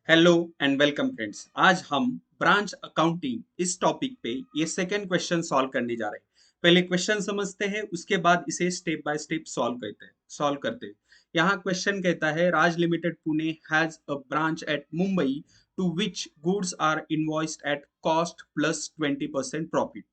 Hello and welcome friends. आज हम branch accounting इस टॉपिक पे ये सेकंड क्वेश्चन सॉल्व करने जा रहे हैं। पहले क्वेश्चन समझते हैं, उसके बाद इसे स्टेप बाय स्टेप सॉल्व करते हैं। यहाँ क्वेश्चन कहता है Raj limited Pune has a branch at Mumbai to which goods are invoiced at cost plus 20% profit.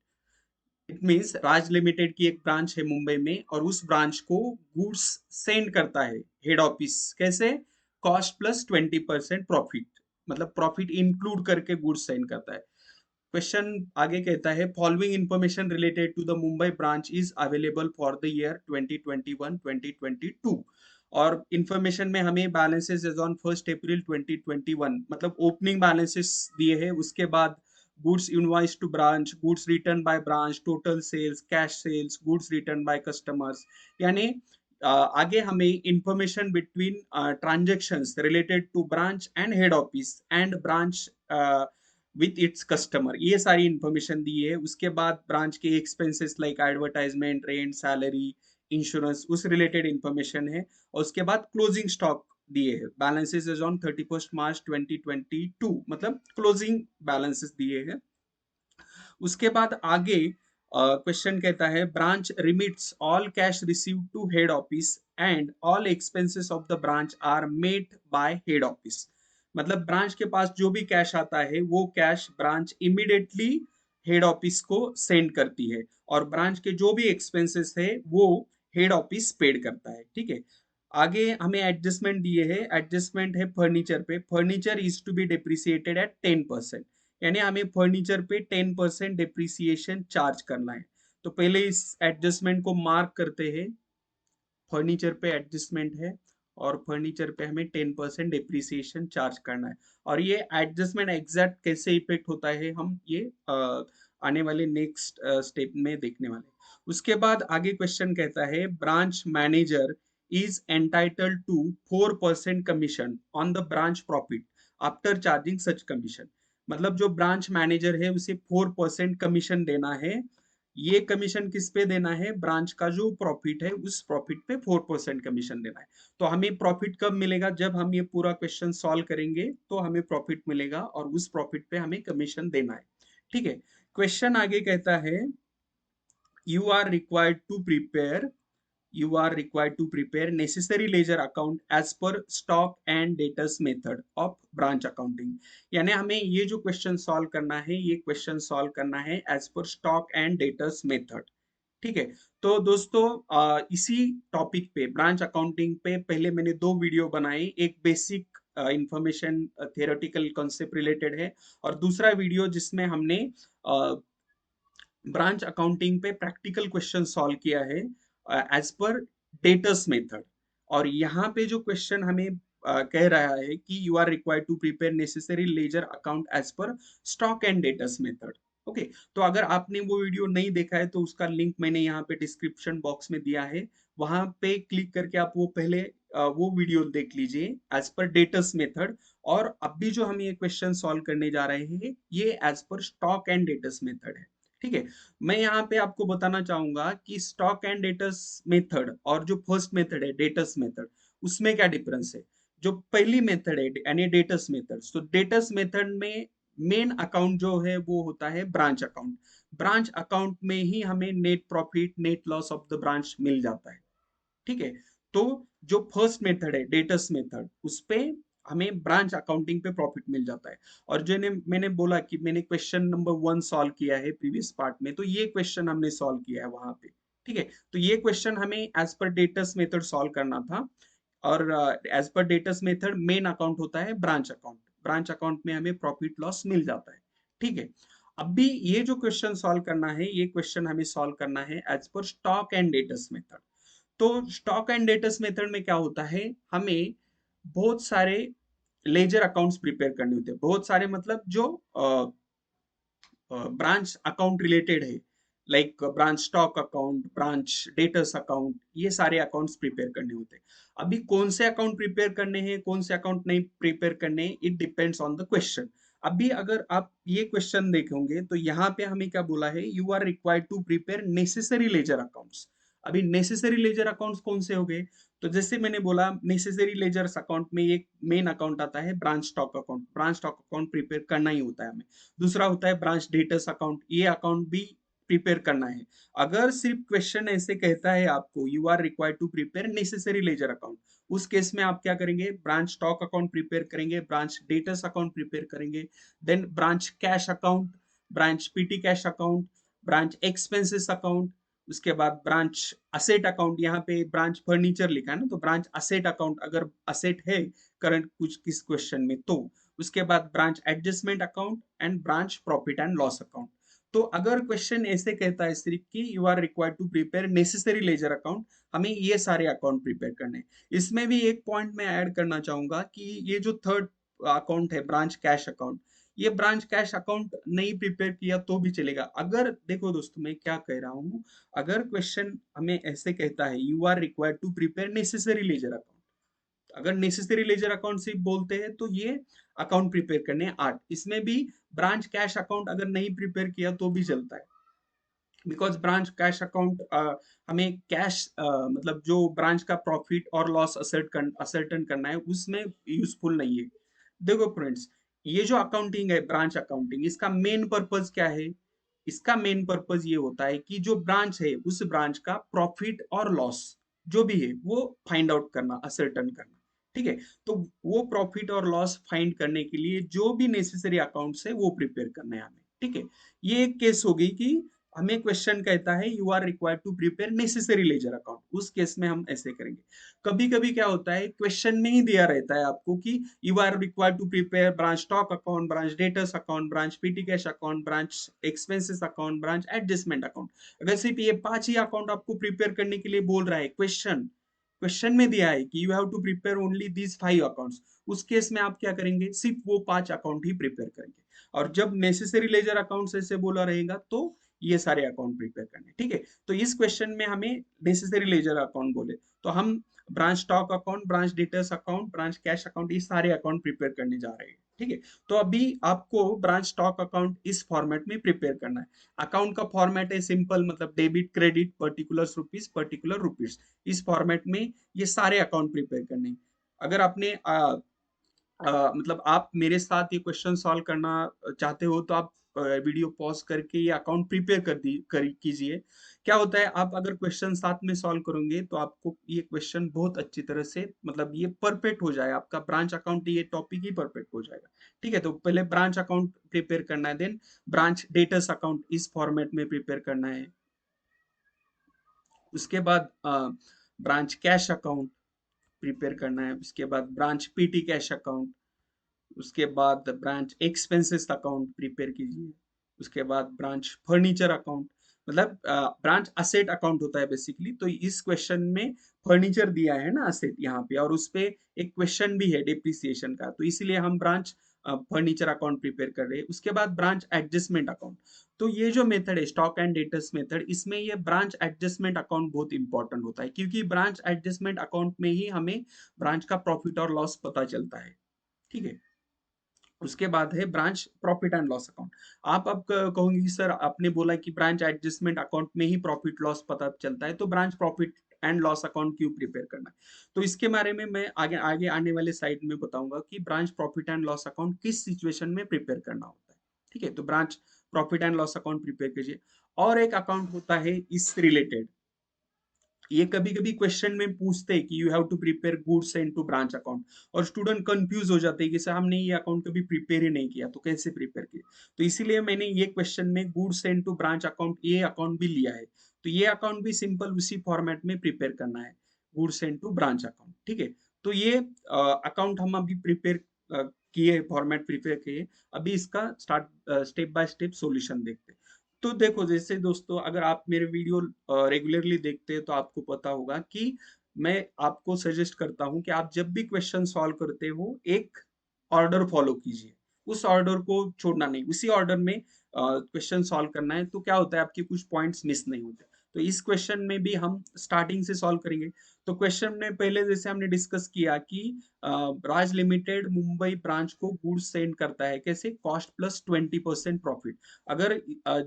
It means Raj limited की एक ब्रांच है मुंबई में और उस ब्रांच को गुड्स सेंड करता है हेड ऑफिस। कैसे? कॉस्ट प्लस 20% प्रॉफिट, मतलब प्रॉफिट इंक्लूड करके गुड्स सेंड करता है। क्वेश्चन आगे कहता है following information related to the Mumbai branch is available for the year 2021-2022। और इंफॉर्मेशन में हमें बैलेंसेस एज ऑन 1 अप्रैल 2021, मतलब ओपनिंग बैलेंसेस दिए हैं। उसके बाद goods invoice to branch, goods return by branch, total sales, cash sales, goods return by customers. यानी आगे हमें information between transactions related to branch and head office and branch with its customer, ये सारी information दी है। उसके बाद branch के expenses like advertisement, rent, salary, insurance, उस रिलेटेड इंफॉर्मेशन है। और उसके बाद क्लोजिंग स्टॉक दिए हैं, बैलेंसेस इज ऑन 31 मार्च 2022, मतलब क्लोजिंग बैलेंसेस दिए हैं। उसके बाद आगे क्वेश्चन कहता है branch remits all cash receive to head office and all expenses of the branch are made by head office. मतलब ब्रांच के पास जो भी कैश आता है वो cash branch immediately head office को सेंड करती है, और ब्रांच के जो भी एक्सपेंसेस है वो हेड ऑफिस पेड करता है। ठीक है। आगे हमें एडजस्टमेंट दिए है। एडजस्टमेंट है फर्नीचर पे, furniture is to be depreciated at 10%। यानी हमें फर्नीचर पे 10% डिप्रिसिएशन चार्ज करना है। तो पहले इस एडजस्टमेंट को मार्क करते हैं। फर्नीचर पे एडजस्टमेंट है और फर्नीचर पे हमें 10% डिप्रिसिएशन चार्ज करना है। और ये एडजस्टमेंट एग्जैक्ट कैसे इफेक्ट होता है हम ये आने वाले नेक्स्ट स्टेप में देखने वाले हैं। उसके बाद आगे क्वेश्चन कहता है branch manager is entitled to 4% commission on the branch profit after charging such commission. मतलब जो ब्रांच मैनेजर है उसे 4% कमीशन देना है। ये कमीशन किस पे देना है? ब्रांच का जो प्रॉफिट है उस प्रॉफिट पे 4% कमीशन देना है। तो हमें प्रॉफिट कब मिलेगा? जब हम ये पूरा क्वेश्चन सॉल्व करेंगे तो हमें प्रॉफिट मिलेगा और उस प्रॉफिट पे हमें कमीशन देना है। ठीक है। क्वेश्चन आगे कहता है you are required to prepare you are required to prepare necessary ledger account as per stock and debtors method of branch accounting। यानी हमें ये जो क्वेश्चन सॉल्व करना है ये क्वेश्चन सॉल्व करना है as per stock and debtors method. ठीक है। तो दोस्तों इसी टॉपिक पे ब्रांच अकाउंटिंग पे पहले मैंने दो वीडियो बनाई, एक basic information theoretical concept related है और दूसरा वीडियो जिसमें हमने ब्रांच अकाउंटिंग पे प्रैक्टिकल क्वेश्चन सॉल्व किया है एज पर डेटर्स मेथड। और यहाँ पे जो क्वेश्चन हमें कह रहा है कि you are required to prepare necessary ledger account as per stock and debtors method. Okay. तो अगर आपने वो वीडियो नहीं देखा है तो उसका लिंक मैंने यहाँ पे डिस्क्रिप्शन बॉक्स में दिया है, वहां पे क्लिक करके आप वो पहले वो वीडियो देख लीजिए एज पर डेटर्स मेथड। और अभी जो हम ये क्वेश्चन सॉल्व करने जा रहे हैं ये as per stock and debtors method है। ठीक है। मैं यहाँ पे आपको बताना चाहूंगा कि स्टॉक एंड डेटर्स मेथड और जो फर्स्ट मेथड है डेटर्स मेथड, उसमें क्या डिफरेंस है। जो पहली मेथड है यानी डेटर्स मेथड, तो डेटर्स मेथड में मेन अकाउंट जो है वो होता है ब्रांच अकाउंट। ब्रांच अकाउंट में ही हमें net profit, net loss of the branch मिल जाता है। ठीक है। तो जो फर्स्ट मेथड है डेटर्स मेथड, उस पे हमें ब्रांच अकाउंटिंग पे प्रॉफिट मिल जाता है। और जो मैंने बोला कि मैंने क्वेश्चन नंबर 1 सॉल्व किया है प्रीवियस पार्ट में, तो ये क्वेश्चन हमने सॉल्व किया है वहां पे। ठीक है। तो ये क्वेश्चन हमें as per debtors method solve करना था। और as per debtors method main account होता है ब्रांच अकाउंट। ब्रांच अकाउंट में हमें प्रॉफिट लॉस मिल जाता है। ठीक है। अभी ये जो क्वेश्चन सॉल्व करना है ये क्वेश्चन हमें सॉल्व करना है as per stock and debtors method. तो स्टॉक एंड डेटर्स मेथड में क्या होता है, हमें बहुत सारे लेजर अकाउंट्स प्रिपेयर करने होते हैं। बहुत सारे मतलब जो ब्रांच अकाउंट रिलेटेड है, like branch stock account, branch debtors account, ये सारे अकाउंट्स प्रिपेयर करने होते हैं। अभी कौन से अकाउंट प्रिपेयर करने हैं कौन से अकाउंट नहीं प्रिपेयर करने हैं, it depends on the question. अभी अगर आप ये क्वेश्चन देखोगे तो यहाँ पे हमें क्या बोला है, you are required to prepare necessary ledger accounts. अभी नेसेसरी लेजर अकाउंट्स कौन से हो गए? तो जैसे मैंने बोला नेसेसरी लेजर्स अकाउंट में एक मेन अकाउंट आता है branch stock account. Branch stock account prepare करना ही होता है हमें। दूसरा होता है ब्रांच डेटर्स अकाउंट, ये अकाउंट भी प्रिपेयर करना है। अगर सिर्फ क्वेश्चन ऐसे कहता है आपको you are required to prepare necessary ledger account, उस केस में आप क्या करेंगे? ब्रांच स्टॉक अकाउंट प्रिपेयर करेंगे, ब्रांच डेटर्स अकाउंट प्रिपेयर करेंगे, then branch cash account, branch petty cash account, branch expenses account, उसके बाद ब्रांच असेट अकाउंट। यहाँ पे ब्रांच फर्नीचर लिखा है ना, तो ब्रांच असेट अकाउंट अगर असेट है करंट कुछ किस क्वेश्चन में तो। उसके बाद branch adjustment account and branch profit and loss account. तो अगर क्वेश्चन ऐसे कहता है सिर्फ कि you are required to prepare necessary ledger account, हमें ये सारे अकाउंट प्रिपेयर करने हैं। इसमें भी एक पॉइंट मैं ऐड करना चाहूंगा कि ये जो थर्ड अकाउंट है ब्रांच कैश अकाउंट, ये ब्रांच कैश अकाउंट नहीं प्रिपेयर किया तो भी चलेगा। अगर देखो दोस्तों मैं क्या कह रहा हूँ, अगर क्वेश्चन हमें ऐसे कहता है you are required to prepare necessary ledger account, अगर नेसेसरी लेजर अकाउंट सिर्फ बोलते हैं तो ये अकाउंट प्रिपेयर करने हैं 8। इसमें भी ब्रांच कैश अकाउंट अगर नहीं प्रिपेयर किया तो भी चलता है, बिकॉज ब्रांच कैश अकाउंट हमें कैश मतलब जो ब्रांच का प्रॉफिट और लॉस असर्टन करना है उसमें यूजफुल नहीं है। देखो फ्रेंड्स, ये जो अकाउंटिंग है ब्रांच अकाउंटिंग, इसका मेन पर्पज क्या है? इसका मेन पर्पज ये होता है कि जो ब्रांच है उस ब्रांच का प्रॉफिट और लॉस जो भी है वो फाइंड आउट करना, असर्टन करना। ठीक है, तो वो प्रॉफिट और लॉस फाइंड करने के लिए जो भी नेसेसरी अकाउंट्स है वो प्रिपेयर करना है हमें। ठीक है, ये एक केस हो गई कि हमें क्वेश्चन कहता है you are required to prepare necessary ledger account, उस केस में हम ऐसे करेंगे। कभी कभी क्या होता है क्वेश्चन में ही दिया रहता है आपको कि you are required to prepare branch stock account, branch debtors account, branch petty cash account, branch expenses account, branch adjustment account. अगर सिर्फ ये 5 ही अकाउंट आपको प्रिपेयर करने के लिए बोल रहा है, क्वेश्चन क्वेश्चन में दिया है कि you have to prepare only these 5 accounts, उस केस में आप क्या करेंगे? सिर्फ वो 5 अकाउंट ही प्रिपेयर करेंगे। और जब नेसेसरी लेजर अकाउंट ऐसे बोला रहेगा तो ये सारे अकाउंट प्रिपेयर करने। ठीक है, तो इस क्वेश्चन में हमें नेसेसरी लेजर अकाउंट बोले तो हम branch stock account, branch details account, branch cash account, ये सारे अकाउंट प्रिपेयर करने जा रहे हैं। ठीक है, तो अभी आपको ब्रांच स्टॉक अकाउंट इस फॉर्मेट में प्रिपेयर करना है। अकाउंट का फॉर्मेट है सिंपल, मतलब डेबिट क्रेडिट पर्टिकुलर रुपीज, इस फॉर्मेट में ये सारे अकाउंट प्रिपेयर करने हैं। अगर आपने मतलब आप मेरे साथ ये क्वेश्चन सॉल्व करना चाहते हो तो आप वीडियो पॉज करके ये अकाउंट प्रिपेयर कीजिए। क्या होता है, आप अगर क्वेश्चन साथ में सॉल्व करोगे तो आपको ये क्वेश्चन बहुत अच्छी तरह से मतलब ये परफेक्ट हो जाए, आपका ब्रांच अकाउंट ये टॉपिक ही परफेक्ट हो जाएगा। ठीक है, तो पहले ब्रांच अकाउंट प्रिपेयर करना है, देन ब्रांच डेटर्स अकाउंट इस फॉर्मेट में प्रिपेयर करना है। उसके बाद ब्रांच कैश अकाउंट प्रिपेयर करना है। उसके बाद ब्रांच पीटी कैश अकाउंट, उसके बाद ब्रांच एक्सपेंसेस अकाउंट प्रिपेयर कीजिए। उसके बाद ब्रांच फर्नीचर अकाउंट, मतलब ब्रांच असेट अकाउंट होता है बेसिकली। तो इस क्वेश्चन में फर्नीचर दिया है ना असेट यहाँ पे, और उस पे एक क्वेश्चन भी है डिप्रिसिएशन का, तो इसीलिए हम ब्रांच फर्नीचर अकाउंट प्रिपेयर कर रहे हैं। उसके बाद ब्रांच एडजस्टमेंट अकाउंट, तो ये जो मेथड है स्टॉक एंड डेटर्स मेथड, इसमें ये ब्रांच एडजस्टमेंट अकाउंट बहुत इंपॉर्टेंट होता है, क्योंकि ब्रांच एडजस्टमेंट अकाउंट में ही हमें ब्रांच का प्रॉफिट और लॉस पता चलता है। ठीक है, उसके बाद है branch profit and loss account. आप अब कहोगे कि सर आपने बोला कि ब्रांच एडजस्टमेंट अकाउंट में ही प्रॉफिट लॉस पता चलता है, तो branch profit and loss account क्यों प्रिपेयर करना है? तो इसके बारे में मैं आगे आगे आने वाले स्लाइड में बताऊंगा कि branch profit and loss account किस सिचुएशन में प्रिपेयर करना होता है। ठीक है, तो branch profit and loss account prepare कीजिए। और एक अकाउंट होता है इस रिलेटेड, ये कभी कभी क्वेश्चन में पूछते हैं कि you have to prepare goods sent to branch account, और स्टूडेंट कंफ्यूज हो जाते हैं कि सर हमने ये अकाउंट कभी प्रिपेयर ही नहीं किया तो कैसे प्रिपेयर किया। तो इसीलिए मैंने ये क्वेश्चन में goods sent to branch account ये अकाउंट भी लिया है। तो ये अकाउंट भी सिंपल उसी फॉर्मेट में प्रिपेयर करना है, goods sent to branch account. ठीक है, तो ये अकाउंट हम अभी प्रिपेयर किए, फॉर्मेट प्रिपेयर किए। अभी इसका स्टेप बाय स्टेप सॉल्यूशन देखते हैं। तो देखो जैसे दोस्तों, अगर आप मेरे वीडियो रेगुलरली देखते हैं तो आपको पता होगा कि मैं आपको सजेस्ट करता हूं कि आप जब भी क्वेश्चन सॉल्व करते हो एक ऑर्डर फॉलो कीजिए, उस ऑर्डर को छोड़ना नहीं, उसी ऑर्डर में क्वेश्चन सॉल्व करना है। तो क्या होता है आपके कुछ पॉइंट्स मिस नहीं होते। तो इस क्वेश्चन में भी हम स्टार्टिंग से सॉल्व करेंगे। तो क्वेश्चन में पहले जैसे हमने डिस्कस किया कि राज लिमिटेड मुंबई ब्रांच को गुड्स सेंड करता है कैसे, कॉस्ट प्लस 20% प्रॉफिट। अगर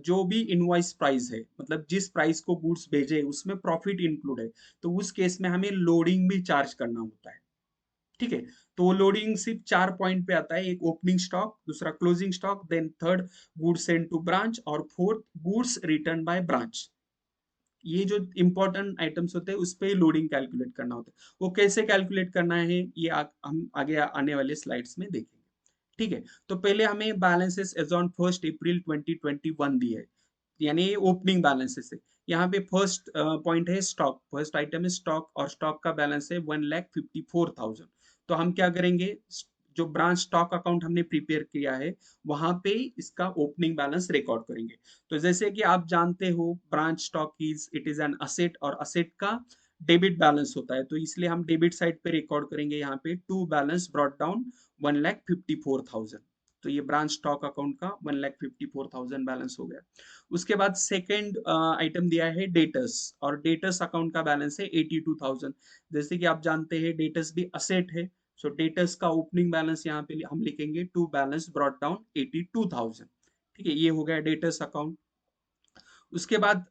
जो भी इनवॉइस प्राइस है, मतलब जिस प्राइस को गुड्स भेजे उसमें प्रॉफिट इंक्लूड है, तो उस केस में हमें लोडिंग भी चार्ज करना होता है। ठीक है, तो वो लोडिंग सिर्फ 4 पॉइंट पे आता है, एक ओपनिंग स्टॉक, दूसरा closing stock, then third goods send to branch, और fourth goods return by branch. ये जो इंपॉर्टेंट आइटम्स होते हैं उस पे लोडिंग कैलकुलेट करना होता है। वो कैसे कैलकुलेट करना है ये हम आगे आने वाले स्लाइड्स में देखेंगे। ठीक है, तो पहले हमें बैलेंसेस एज ऑन 1 अप्रैल 2021 दी है, यानी ओपनिंग बैलेंसेस है। यहाँ पे फर्स्ट पॉइंट है स्टॉक, फर्स्ट आइटम है स्टॉक, और स्टॉक का बैलेंस है 1,54,000। तो हम क्या करेंगे, जो ब्रांच स्टॉक अकाउंट हमने प्रिपेयर किया है वहां पे इसका ओपनिंग बैलेंस रिकॉर्ड करेंगे। तो जैसे कि आप जानते हो branch stock it is an asset, और असेट का डेबिट बैलेंस होता है, तो इसलिए हम डेबिट साइड पे रिकॉर्ड करेंगे यहाँ पे टू बैलेंस ब्रॉट डाउन 1,54,000। तो ये ब्रांच स्टॉक अकाउंट का 1,54,000 बैलेंस हो गया। उसके बाद सेकेंड आइटम दिया है डेटर्स, और डेटर्स अकाउंट का बैलेंस है 82,000। जैसे कि आप जानते हैं डेटर्स भी असेट है, सो डेटर्स का ओपनिंग बैलेंस यहाँ पे हम लिखेंगे टू बैलेंस ब्रॉट डाउन 82,000। ठीक है, ये हो गया डेटर्स अकाउंट। उसके बाद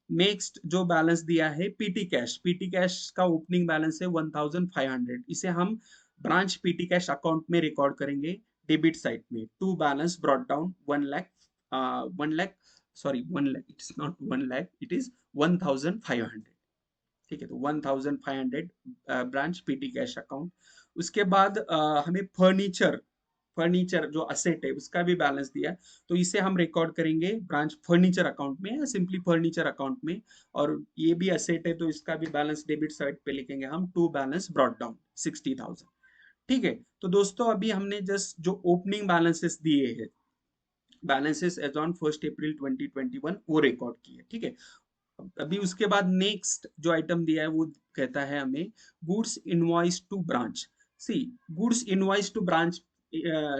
नेक्स्ट जो बैलेंस दिया है पीटी कैश, पीटी कैश का ओपनिंग बैलेंस है 1,500। इसे हम ब्रांच पीटी कैश अकाउंट में रिकॉर्ड करेंगे डेबिट साइड में, to balance brought down 1 lakh, 1 lakh, sorry 1 lakh, it's not 1 lakh, it is 1,500। ठीक है, तो 1,500 ब्रांच पीटी कैश अकाउंट। उसके बाद हमें फर्नीचर, फर्नीचर जो असेट है उसका भी बैलेंस दिया है, तो इसे हम रिकॉर्ड करेंगे ब्रांच फर्नीचर अकाउंट में या सिंपली फर्नीचर अकाउंट में, और ये भी असेट है तो इसका भी बैलेंस डेबिट साइड पे लिखेंगे हम टू बैलेंस ब्रॉट डाउन 60,000। ठीक है, तो दोस्तों अभी हमने जस्ट जो ओपनिंग बैलेंसेस दिए हैं, बैलेंसेस एज ऑन 1 अप्रैल 2021 वो रिकॉर्ड किए। ठीक है, अभी उसके बाद नेक्स्ट जो आइटम दिया है वो कहता है हमें goods invoice to branch. See, goods invoice to branch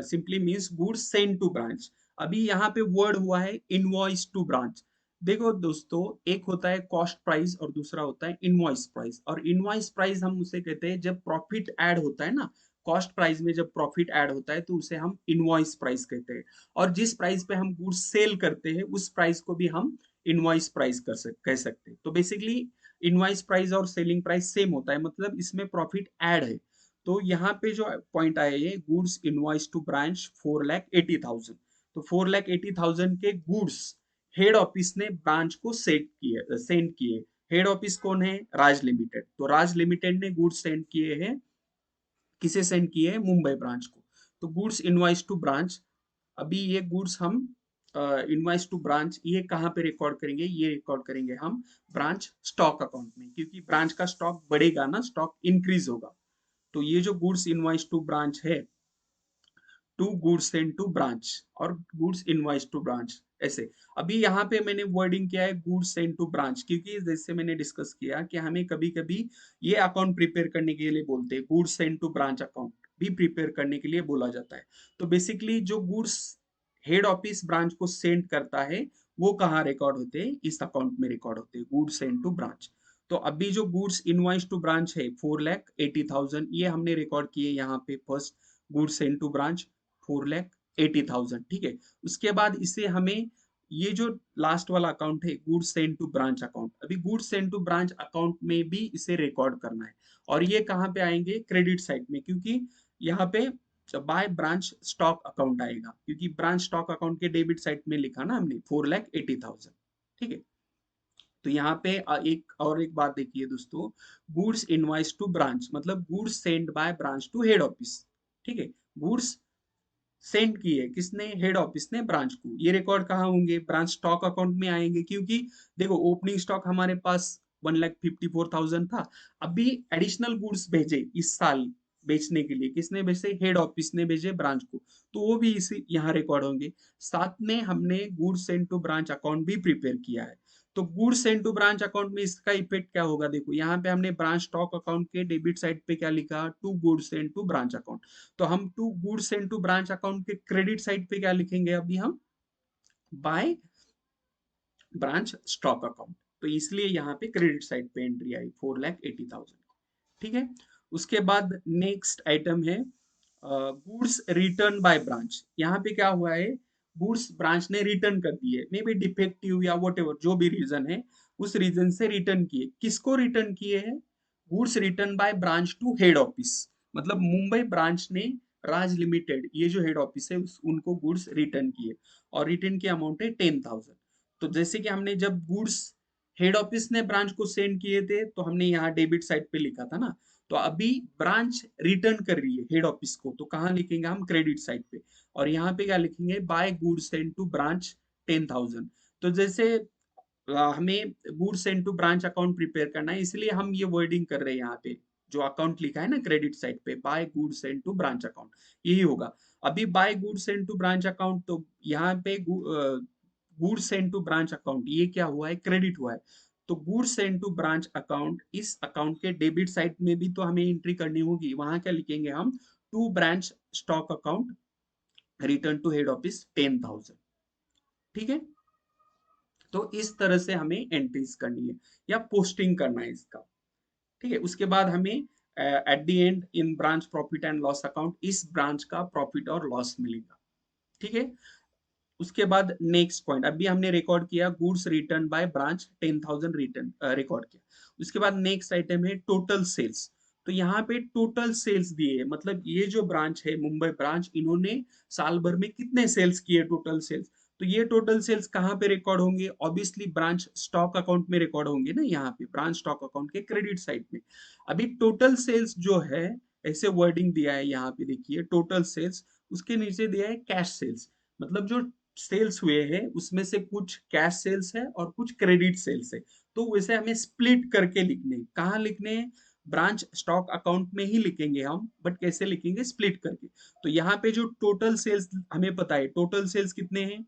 simply means goods send to branch. अभी यहाँ पे वर्ड हुआ है इनवॉइस टू ब्रांच। देखो दोस्तों, एक होता है कॉस्ट प्राइस और दूसरा होता है इनवॉइस प्राइस। और इनवॉइस प्राइस हम उसे कहते हैं जब प्रॉफिट ऐड होता है ना, कॉस्ट प्राइस में जब प्रॉफिट ऐड होता है तो उसे हम इनवॉइस प्राइस कहते हैं। और जिस प्राइस पे हम गुड्स सेल करते हैं उस प्राइस को भी हम इनवॉइस प्राइस कह सकते हैं। तो बेसिकली इनवॉइस प्राइस और सेलिंग प्राइस सेम होता है, मतलब इसमें प्रॉफिट ऐड है। तो यहाँ पे जो पॉइंट आया है गुड्स इनवॉइस टू ब्रांच 4,80,000, तो 4,80,000 के गुड्स हेड ऑफिस ने ब्रांच को सेंड किए। हेड ऑफिस कौन है, राज लिमिटेड। तो राज लिमिटेड ने गुड्स सेंड किए हैं, किसे सेंड किए हैं, मुंबई ब्रांच को। तो गुड्स इनवॉइस टू ब्रांच, अभी ये गुड्स हम इनवॉइस टू ब्रांच ये कहाँ पे रिकॉर्ड करेंगे, ये रिकॉर्ड करेंगे हम ब्रांच स्टॉक अकाउंट में, क्योंकि ब्रांच का स्टॉक बढ़ेगा ना, स्टॉक इंक्रीज होगा। तो ये जो गुड्स इनवॉइस टू ब्रांच है, to goods send to branch और गुड्स इनवॉइस टू ब्रांच, ऐसे। अभी यहाँ पे मैंने वर्डिंग किया है गुड्स सेंड टू ब्रांच, क्योंकि जैसे मैंने डिस्कस किया कि हमें कभी कभी ये अकाउंट प्रिपेयर करने के लिए बोलते हैं, goods send to branch account भी प्रिपेयर करने के लिए बोला जाता है। तो बेसिकली जो गुड्स हेड ऑफिस ब्रांच को सेंड करता है वो कहाँ रिकॉर्ड होते हैं, इस अकाउंट में रिकॉर्ड होते हैं, गुड्स सेंड टू ब्रांच। तो अभी जो गुड्स इनवॉइस टू ब्रांच है 4,80,000, ये हमने रिकॉर्ड किए यहाँ पे first, goods send to branch 4,80,000। ठीक है, उसके बाद इसे हमें ये जो लास्ट वाला अकाउंट है goods send to branch account, अभी goods send to branch account में भी इसे रिकॉर्ड करना है। और ये कहाँ पे आएंगे, क्रेडिट साइड में, क्योंकि यहाँ पे बाय ब्रांच स्टॉक अकाउंट आएगा, क्योंकि ब्रांच स्टॉक अकाउंट के डेबिट साइड में लिखा ना हमने 4,80,000। ठीक है, तो यहाँ पे एक बात देखिए दोस्तों, गुड्स इनवॉइस टू ब्रांच मतलब goods sent by branch to head office. ठीक है, गुड्स सेंड किए किसने, हेड ऑफिस ने ब्रांच को, ये रिकॉर्ड कहाँ होंगे, ब्रांच स्टॉक अकाउंट में आएंगे, क्योंकि देखो ओपनिंग स्टॉक हमारे पास 1,54,000 था। अभी एडिशनल गुड्स भेजे इस साल बेचने के लिए, किसने भेजे, हेड ऑफिस ने भेजे ब्रांच को, तो वो भी इसी यहाँ रिकॉर्ड होंगे। साथ में हमने goods send to branch account भी प्रिपेयर किया है। तो goods send to branch account में इसका इफेक्ट क्या होगा, देखो यहाँ पे हमने ब्रांच स्टॉक अकाउंट के डेबिट साइड पे क्या लिखा, to goods send to branch account. तो हम to goods send to branch account के क्रेडिट साइड पे क्या लिखेंगे, अभी हम बाय ब्रांच स्टॉक अकाउंट। तो इसलिए यहाँ पे क्रेडिट साइड पे एंट्री आई 4,80,000। ठीक है। उसके बाद नेक्स्ट आइटम है गुड्स रिटर्न बाय ब्रांच। यहाँ पे क्या हुआ है, गुड्स ब्रांच ने रिटर्न कर दिए, मे बी डिफेक्टिव या वट एवर जो भी रीजन है, उस रीजन से रिटर्न किए। किसको रिटर्न किए हैं? Goods return by branch to head office, मतलब मुंबई ब्रांच ने राज लिमिटेड, ये जो हेड ऑफिस है उनको गुड्स रिटर्न किए, और रिटर्न की अमाउंट है 10,000। तो जैसे कि हमने जब गुड्स हेड ऑफिस ने ब्रांच को सेंड किए थे तो हमने यहाँ डेबिट साइड पे लिखा था ना, तो अभी ब्रांच रिटर्न कर रही है हेड ऑफिस को, तो कहाँ लिखेंगे हम? क्रेडिट साइड पे। और यहाँ पे क्या लिखेंगे? By goods send to branch 10,000। तो जैसे हमें goods send to branch account prepare करना है, इसलिए हम ये वर्डिंग कर रहे हैं यहाँ पे, जो अकाउंट लिखा है ना क्रेडिट साइड पे, by goods send to branch account, यही होगा। अभी by goods send to branch account, तो यहाँ पे goods send to branch account, ये क्या हुआ है? क्रेडिट हुआ है। तो goods send to branch account, इस अकाउंट के डेबिट साइड में भी तो हमें एंट्री करनी होगी, वहां क्या लिखेंगे हम? To branch stock account return to head office 10,000। ठीक है। तो इस तरह से हमें एंट्रीज करनी है या पोस्टिंग करना है इसका। ठीक है। उसके बाद हमें at the and in branch profit and loss account, इस ब्रांच का प्रॉफिट और लॉस मिलेगा। ठीक है। उसके बाद नेक्स्ट पॉइंट, अभी हमने रिकॉर्ड किया goods return by branch 10,000 return record किया। उसके बाद नेक्स्ट आइटम है टोटल सेल्स। तो यहाँ पे टोटल सेल्स दिए है, मतलब ये जो ब्रांच है मुंबई ब्रांच, इन्होंने साल भर में कितने सेल्स किए, टोटल सेल्स। तो ये टोटल सेल्स कहाँ पे रिकॉर्ड होंगे? ऑब्वियसली ब्रांच स्टॉक अकाउंट में रिकॉर्ड होंगे ना, यहाँ पे ब्रांच स्टॉक अकाउंट के क्रेडिट साइड में। अभी टोटल सेल्स जो है, ऐसे वर्डिंग दिया है यहाँ पे, देखिए टोटल सेल्स, उसके नीचे दिया है कैश सेल्स, मतलब जो सेल्स हुए हैं उसमें से कुछ कैश सेल्स है और कुछ क्रेडिट सेल्स है। तो वैसे हमें स्प्लिट करके लिखने हैं। कहाँ लिखने हैं? ब्रांच स्टॉक अकाउंट में ही लिखेंगे हम, बट कैसे लिखेंगे? स्प्लिट करके। तो यहाँ पे जो टोटल सेल्स हमें पता है, टोटल सेल्स कितने हैं?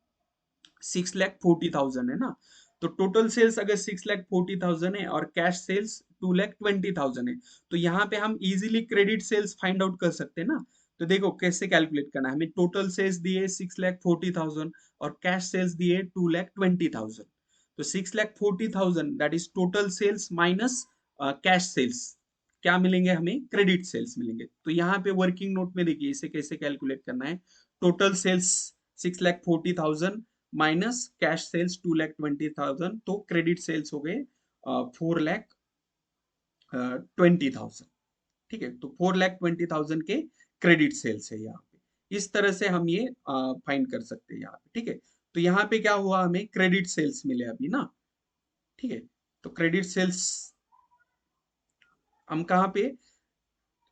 6,40,000 है ना। तो टोटल सेल्स अगर 6,40,000 है और कैश सेल्स 2,20,000 है, तो यहाँ पे हम easily credit sales find out कर सकते हैं ना। तो देखो कैसे कैलकुलेट करना है, हमें टोटल सेल्स दिए 6,40,000 और कैश सेल्स दिए 2,20,000। तो 6,40,000 that is total sales minus cash sales, क्या मिलेंगे हमें? क्रेडिट सेल्स मिलेंगे। तो यहाँ पे वर्किंग नोट में देखिए इसे कैसे कैलकुलेट करना है। Total sales 6,40,000 minus cash sales 2,20,000, तो क्रेडिट सेल्स हो गए 4,20,000। ठीक है। तो 4,20,000 के क्रेडिट सेल्स है यहाँ पे। इस तरह से हम ये फाइंड कर सकते हैं यहाँ पे। ठीक है। तो यहाँ पे क्या हुआ? हमें क्रेडिट सेल्स मिले अभी ना। ठीक है। तो क्रेडिट सेल्स हम कहाँ पे,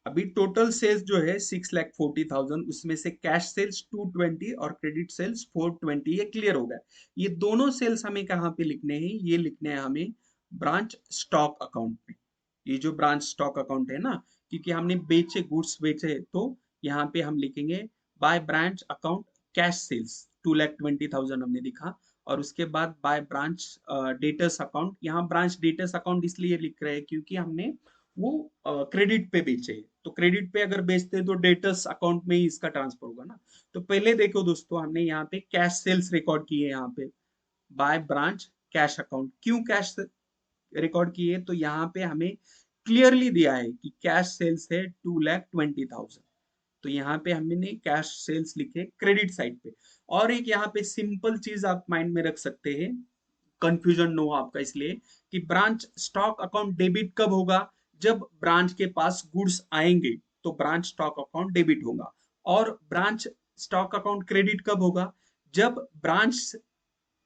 अभी टोटल सेल्स जो है 6,40,000, उसमें से कैश सेल्स 220 और क्रेडिट सेल्स 420, ये क्लियर हो गया। ये दोनों सेल्स हमें कहाँ पे लिखने हैं? ये लिखने हैं हमें ब्रांच स्टॉक अकाउंट में। ये जो ब्रांच स्टॉक अकाउंट है ना, क्योंकि हमने बेचे, गुड्स बेचे, तो यहाँ पे हम लिखेंगे by branch account cash sales 2,20,000 हमने लिखा, और उसके बाद बाय ब्रांच डेटर्स अकाउंट। यहाँ ब्रांच डेटर्स अकाउंट इसलिए लिख रहे हैं क्योंकि हमने वो क्रेडिट पे बेचे, तो क्रेडिट पे अगर बेचते तो डेटर्स अकाउंट में ही इसका ट्रांसफर होगा ना। तो पहले देखो दोस्तों, हमने यहाँ पे कैश सेल्स रिकॉर्ड किए, यहाँ पे बाय ब्रांच कैश अकाउंट। क्यों कैश रिकॉर्ड किए? तो यहाँ पे हमें क्लियरली दिया है कि कैश सेल्स है 2,20,000, तो यहाँ पे हमने कैश सेल्स लिखे क्रेडिट साइड पे। और एक यहाँ पे सिंपल चीज आप माइंड में रख सकते हैं, कंफ्यूजन नो आपका, इसलिए कि ब्रांच स्टॉक अकाउंट डेबिट कब होगा? जब ब्रांच के पास गुड्स आएंगे तो ब्रांच स्टॉक अकाउंट डेबिट होगा। और ब्रांच स्टॉक अकाउंट क्रेडिट कब होगा? जब ब्रांच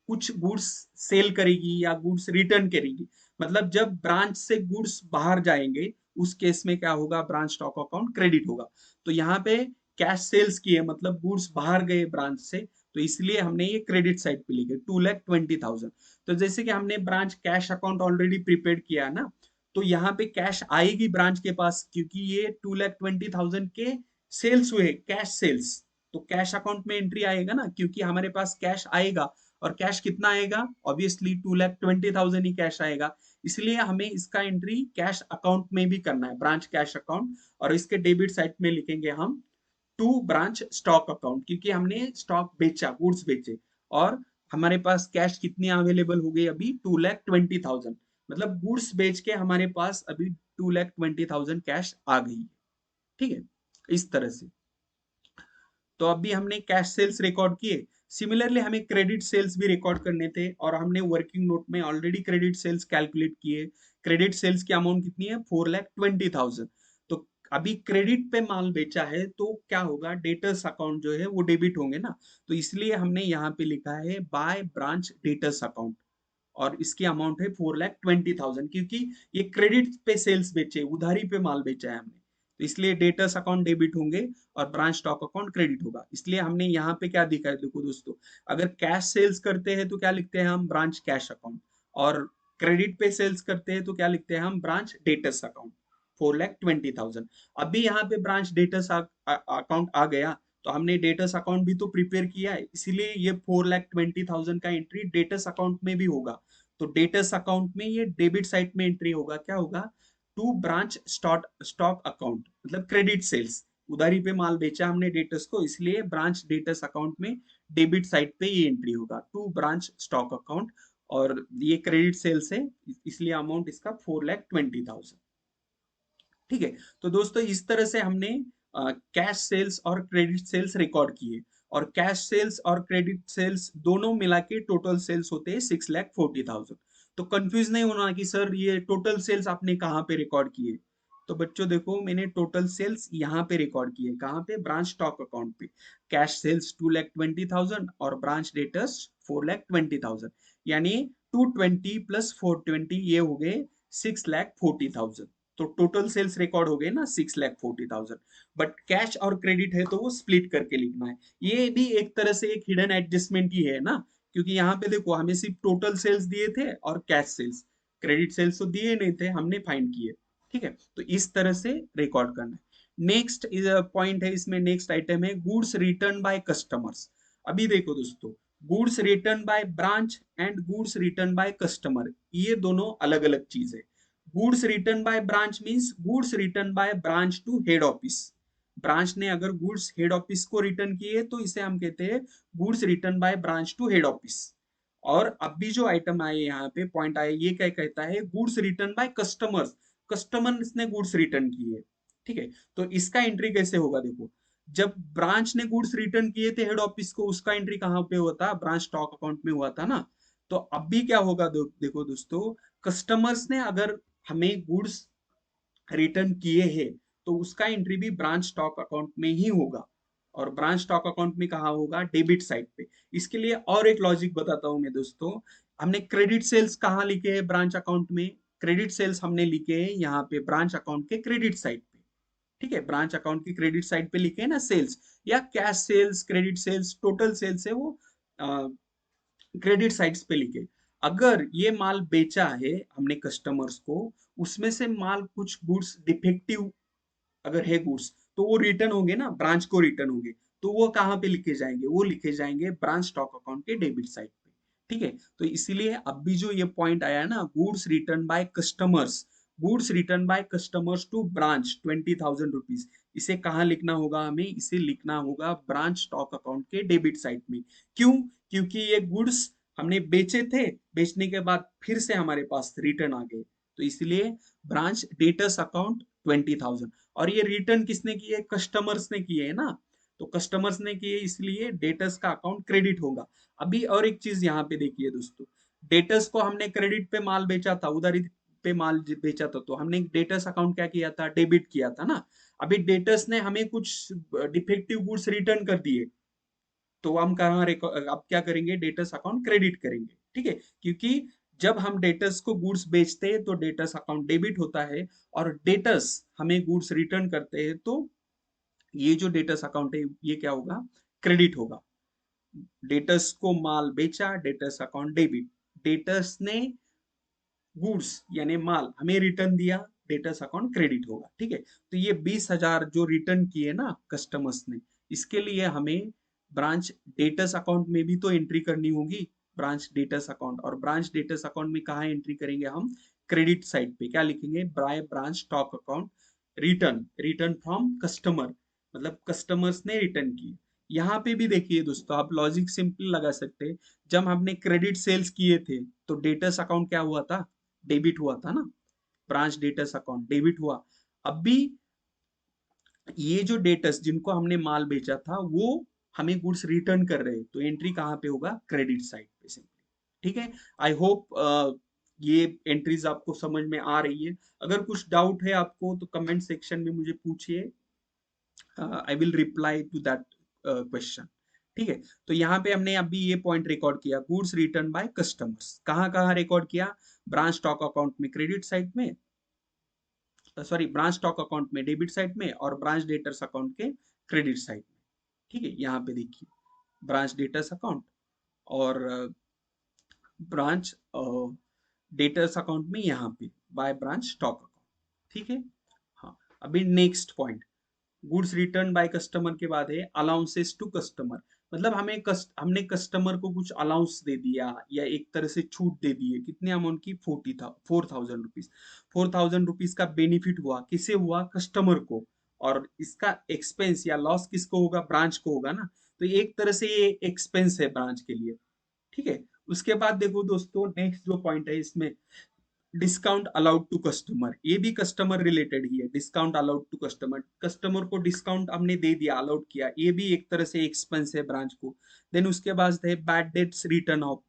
कुछ गुड्स सेल करेगी या गुड्स रिटर्न करेगी, मतलब जब ब्रांच से गुड्स बाहर जाएंगे, उस केस में क्या होगा? ब्रांच स्टॉक अकाउंट क्रेडिट होगा। तो यहाँ पे कैश सेल्स की है, मतलब गुड्स बाहर गए ब्रांच से, तो इसलिए हमने ये क्रेडिट साइड पे लिखे 2,20,000। तो जैसे कि हमने branch cash account already prepare किया ना, तो यहाँ पे कैश आएगी ब्रांच के पास, क्योंकि ये 2,20,000 के सेल्स हुए, कैश सेल्स। तो कैश अकाउंट में एंट्री आएगा ना, क्योंकि हमारे पास कैश आएगा। और कैश कितना आएगा? ऑब्वियसली 2,20,000 ही कैश आएगा। इसलिए हमें इसका एंट्री कैश अकाउंट में भी करना है, ब्रांच कैश अकाउंट। और इसके डेबिट साइड में लिखेंगे हम टू ब्रांच स्टॉक अकाउंट, क्योंकि हमने स्टॉक बेचा, गुड्स बेचे, और हमारे पास कैश कितनी अवेलेबल हो गई अभी 2,20,000, मतलब गुड्स बेच के हमारे पास अभी 2,20,000 कैश आ गई है। ठीक है, इस तरह से। तो अभी हमने कैश सेल्स रिकॉर्ड किए। सिमिलरली हमें क्रेडिट सेल्स भी रिकॉर्ड करने थे और हमने वर्किंग नोट में ऑलरेडी क्रेडिट सेल्स कैलकुलेट किए। क्रेडिट सेल्स की अमाउंट कितनी है 4,20,000। तो अभी क्रेडिट पे माल बेचा है तो क्या होगा, डेटर्स अकाउंट जो है वो डेबिट होंगे ना। तो इसलिए हमने यहाँ पे लिखा है बाय ब्रांच डेटर्स अकाउंट, और इसकी अमाउंट है 4,20,000, क्योंकि ये क्रेडिट पे सेल्स बेचे, उधारी पे माल बेचा है हमने। तो इसलिए डेटर्स अकाउंट डेबिट होंगे और ब्रांच स्टॉक अकाउंट क्रेडिट होगा। इसलिए हमने यहाँ पे क्या दिखा है, देखो दोस्तों, अगर कैश सेल्स करते हैं तो क्या लिखते हैं हम, ब्रांच कैश अकाउंट, और क्रेडिट पे सेल्स करते हैं तो क्या लिखते हैं हम, ब्रांच डेटर्स अकाउंट 4,20,000। अभी यहाँ पे ब्रांच डेटर्स अकाउंट आ गया, तो हमने डेटर्स अकाउंट भी तो प्रिपेयर किया है, इसीलिए ये 4,20,000 का एंट्री डेटर्स अकाउंट में भी होगा। तो डेटर्स अकाउंट में ये डेबिट साइड में एंट्री होगा, क्या होगा, to branch stock stock account, मतलब क्रेडिट सेल्स, उधारी पे माल बेचा हमने डेटर्स को, इसलिए ब्रांच डेटर्स अकाउंट में डेबिट साइड पे ये एंट्री होगा टू ब्रांच स्टॉक अकाउंट। और ये क्रेडिट सेल्स है, इसलिए अमाउंट इसका 4,20,000। ठीक है, तो दोस्तों इस तरह से हमने कैश सेल्स और क्रेडिट सेल्स रिकॉर्ड किए, और कैश सेल्स और क्रेडिट सेल्स दोनों मिला के टोटल सेल्स होते हैं 6,40,000। तो कंफ्यूज नहीं होना कि सर ये टोटल सेल्स आपने कहाँ पे रिकॉर्ड किए। तो बच्चों देखो, मैंने टोटल सेल्स यहाँ पे रिकॉर्ड किए, कहाँ पे, ब्रांच स्टॉक अकाउंट पे। कैश सेल्स 2,20,000 और ब्रांच डेटर्स 4,20,000, यानी 220 प्लस 420 ये हो गए 6,40,000। तो टोटल सेल्स रिकॉर्ड हो गए ना 6,40,000। बट कैश और क्रेडिट है तो वो स्प्लिट करके लिखना है। ये भी एक तरह से एक हिडन एडजस्टमेंट ही है ना, क्योंकि यहाँ पे देखो हमें सिर्फ टोटल सेल्स दिए थे और कैश सेल्स, क्रेडिट सेल्स तो दिए नहीं थे, हमने फाइंड किए। ठीक है, तो इस तरह से रिकॉर्ड करना है। नेक्स्ट इज पॉइंट है इसमें, नेक्स्ट आइटम है गुड्स रिटर्न बाय कस्टमर्स। अभी देखो दोस्तों, goods return by branch and goods return by customer, ये दोनों अलग अलग चीज है। Goods return by branch means goods return by branch to head office. Branch ने अगर गुड्स हेड ऑफिस को रिटर्न किए तो इसे हम कहते हैं goods return by branch to head office. और अब भी जो आइटम आए यहाँ पे पॉइंट आए, ये क्या कहता है, goods return by customers, customers ने गुड्स रिटर्न किए। ठीक है, तो इसका एंट्री कैसे होगा, देखो, जब ब्रांच ने गुड्स रिटर्न किए थे हेड ऑफिस को, उसका एंट्री कहाँ पे हुआ था, ब्रांच स्टॉक अकाउंट में हुआ था ना। तो अब भी क्या होगा, देखो दोस्तों, कस्टमर्स ने अगर हमें गुड्स रिटर्न किए हैं तो उसका एंट्री भी ब्रांच स्टॉक अकाउंट में ही होगा, और ब्रांच स्टॉक अकाउंट में कहा होगा, डेबिट साइड पे। इसके लिए और एक लॉजिक बताता हूं मैं दोस्तों। हमने क्रेडिट सेल्स कहाँ लिखे हैं ब्रांच अकाउंट में, क्रेडिट सेल्स हमने लिखे हैं यहाँ पे ब्रांच अकाउंट के क्रेडिट साइड पे। ठीक है, ब्रांच अकाउंट की क्रेडिट साइड पे लिखे हैं ना सेल्स, या cash sales, credit sales, total sales है वो क्रेडिट साइड्स पे लिखे। अगर ये माल बेचा है हमने कस्टमर्स को, उसमें से माल कुछ गुड्स डिफेक्टिव अगर है गुड्स, तो वो रिटर्न होंगे ना, ब्रांच को रिटर्न होंगे। तो वो कहाँ पे लिखे जाएंगे, वो लिखे जाएंगे ब्रांच स्टॉक अकाउंट के डेबिट साइड पे। ठीक है, तो इसीलिए अब भी जो ये पॉइंट आया ना, goods return by customers, goods return by customers to branch 20,000 rupees, इसे कहाँ लिखना होगा, हमें इसे लिखना होगा ब्रांच स्टॉक अकाउंट के डेबिट साइड में। क्यों, क्योंकि ये गुड्स हमने बेचे थे, बेचने के बाद फिर से हमारे पास रिटर्न आ गए, तो इसलिए ब्रांच डेटर्स अकाउंट 20,000। और ये रिटर्न किसने किए, कस्टमर्स ने किए है ना, तो कस्टमर्स ने किए इसलिए डेटर्स का अकाउंट क्रेडिट होगा। अभी और एक चीज यहाँ पे देखिए दोस्तों, डेटर्स को हमने क्रेडिट पे माल बेचा था, उधारी पे माल बेचा था, तो हमने डेटर्स अकाउंट क्या किया था, डेबिट किया था ना। अभी डेटर्स ने हमें कुछ डिफेक्टिव गुड्स रिटर्न कर दिए, तो हम कहाँ अब क्या करेंगे, डेटर्स अकाउंट क्रेडिट करेंगे। ठीक है, क्योंकि जब हम डेटर्स को गुड्स बेचते हैं तो डेटर्स अकाउंट डेबिट होता है, और डेटर्स हमें गुड्स रिटर्न करते हैं तो ये जो डेटर्स अकाउंट है ये क्या होगा, क्रेडिट होगा। डेटर्स को माल बेचा, डेटर्स अकाउंट डेबिट, डेटर्स ने गुड्स यानी माल हमें रिटर्न दिया, डेटर्स अकाउंट क्रेडिट होगा। ठीक है, तो ये 20,000 जो रिटर्न किए ना कस्टमर्स ने, इसके लिए हमें ब्रांच डेटर्स अकाउंट में भी तो एंट्री करनी होगी, ब्रांच डेटर्स अकाउंट। और ब्रांच डेटर्स अकाउंट में कहाँ एंट्री करेंगे हम, क्रेडिट साइड पे क्या लिखेंगे, by branch stock account return, return from customer, मतलब कस्टमर्स ने रिटर्न किए। यहाँ पे भी देखिए दोस्तों, आप लॉजिक सिंपल लगा सकते हैं। जब हमने क्रेडिट सेल्स किए थे तो डेटर्स अकाउंट क्या हुआ था, डेबिट हुआ था ना, ब्रांच डेटर्स अकाउंट डेबिट हुआ। अब भी ये जो डेटर्स जिनको हमने माल बेचा था वो हमें गुड्स रिटर्न कर रहे हैं, तो एंट्री कहाँ पे होगा, क्रेडिट साइड पे सिंपली। ठीक है, आई होप ये एंट्रीज आपको समझ में आ रही है। अगर कुछ डाउट है आपको तो कमेंट सेक्शन में मुझे पूछिए, I will reply to that question. ठीक है, तो यहाँ पे हमने अभी ये पॉइंट रिकॉर्ड किया, गुड्स रिटर्न बाय कस्टमर्स कहाँ कहाँ रिकॉर्ड किया, ब्रांच स्टॉक अकाउंट में क्रेडिट साइड में, सॉरी ब्रांच स्टॉक अकाउंट में डेबिट साइड में, और ब्रांच डेटर्स अकाउंट के क्रेडिट साइड में। ठीक है, यहाँ पे देखिए ब्रांच डेटर्स अकाउंट और ब्रांच डेटर्स अकाउंट में यहाँ पे बाय ब्रांच स्टॉक अकाउंट। ठीक है, हाँ। अभी next point, goods return by customer के बाद है अलाउंसेस टू कस्टमर। मतलब हमने कस्टमर को कुछ अलाउंस दे दिया या एक तरह से छूट दे दी है, कितने अमाउंट की, 4,000 रुपीज। 4,000 रुपीज का बेनिफिट हुआ, किसे हुआ, कस्टमर को। और इसका एक्सपेंस या लॉस किसको होगा, ब्रांच को होगा ना। तो एक तरह से ये एक्सपेंस है ब्रांच के लिए। ठीक है, उसके बाद देखो दोस्तों, नेक्स्ट जो पॉइंट है इसमें, डिस्काउंट अलाउड टू कस्टमर, ये भी कस्टमर रिलेटेड ही है। Discount allowed to customer, customer को डिस्काउंट हमने दे दिया, अलाउड किया, ये भी एक तरह से एक्सपेंस है ब्रांच को। देन उसके बाद है bad debts written of.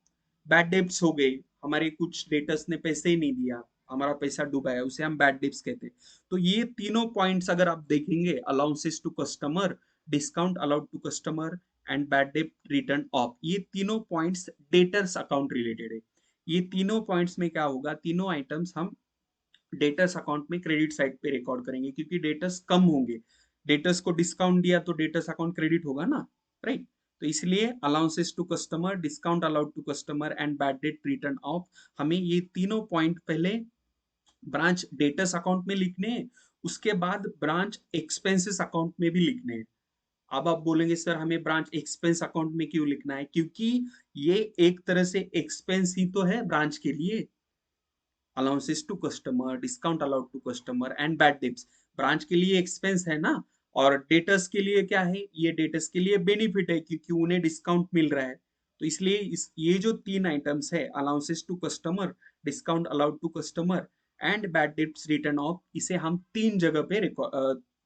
Bad debts हो गए, हमारे कुछ डेटर्स ने पैसे ही नहीं दिया, हमारा पैसा डूबा है, उसे हम बैड डेट्स कहते हैं। तो ये तीनों पॉइंट्स अगर आप देखेंगे, allowances to customer, discount allowed to customer and bad debt written off, ये तीनों पॉइंट्स डेटर्स अकाउंट रिलेटेड है। ये तीनों पॉइंट्स में क्या होगा, तीनों आइटम्स हम डेटर्स अकाउंट में क्रेडिट साइड पे रिकॉर्ड करेंगे, क्योंकि डेटर्स कम होंगे। डेटर्स को डिस्काउंट दिया तो डेटर्स अकाउंट क्रेडिट होगा ना, राइट। तो इसलिए allowances to customer, discount allowed to customer and bad debt written off, हमें ये तीनों पॉइंट पहले ब्रांच डेटर्स अकाउंट में लिखने हैं, उसके बाद ब्रांच एक्सपेंसेस अकाउंट में भी लिखने हैं। अब आप बोलेंगे सर हमें ब्रांच एक्सपेंस अकाउंट में क्यों लिखना है, क्योंकि ये एक तरह से एक्सपेंस ही तो है ब्रांच के लिए। Allowances to customer, discount allowed to customer and bad debts, branch के लिए एक्सपेंस है ना। और डेटर्स के लिए क्या है, ये डेटर्स के लिए बेनिफिट है, क्योंकि उन्हें डिस्काउंट मिल रहा है। तो इसलिए ये जो तीन आइटम्स है, allowances to customer, discount allowed to customer and bad debts written off, इसे हम तीन जगह पे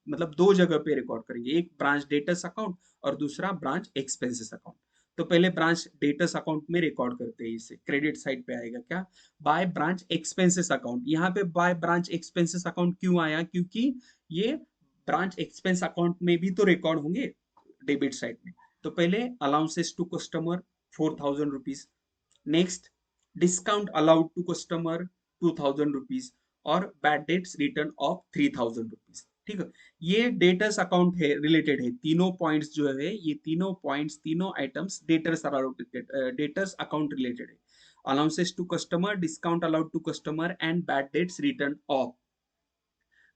मतलब दो जगह पे रिकॉर्ड करेंगे, एक ब्रांच डेटर्स अकाउंट और दूसरा ब्रांच एक्सपेंसेस अकाउंट। तो पहले ब्रांच डेटर्स अकाउंट में रिकॉर्ड करते हैं, इसे क्रेडिट साइड पे आएगा क्या, बाय ब्रांच एक्सपेंसेस अकाउंट। यहाँ पे बाय ब्रांच एक्सपेंसेस अकाउंट क्यों आया, क्योंकि ये ब्रांच एक्सपेंस अकाउंट में भी तो रिकॉर्ड होंगे डेबिट साइड में। तो पहले allowances to customer 4,000 rupees, next discount allowed to customer 2,000 rupees, और bad debts written off 3,000 rupees. ठीक है, ये डेटर्स अकाउंट है, रिलेटेड है, तीनों पॉइंट्स जो है, ये तीनों पॉइंट्स, तीनों items debtors debtors account related है। Allowances to customer, discount allowed to customer and bad debts written off.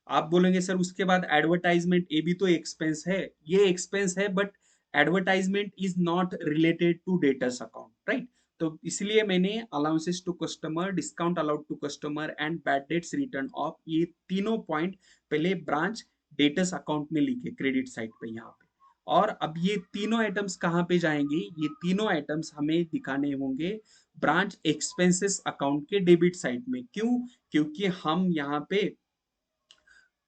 आप बोलेंगे सर उसके बाद एडवर्टाइजमेंट, ये भी तो एक्सपेंस है। ये एक्सपेंस है, but advertisement is not related to debtors account, right. तो इसलिए मैंने allowances to customer, discount allowed to customer and bad debts written off, ये तीनों पॉइंट पहले ब्रांच डेटर्स अकाउंट में लिखे क्रेडिट साइड पे यहाँ पे। और अब ये तीनों आइटम्स कहाँ पे जाएंगे, ये तीनों आइटम्स हमें दिखाने होंगे ब्रांच एक्सपेंसेस अकाउंट के डेबिट साइड में। क्यों, क्योंकि हम यहाँ पे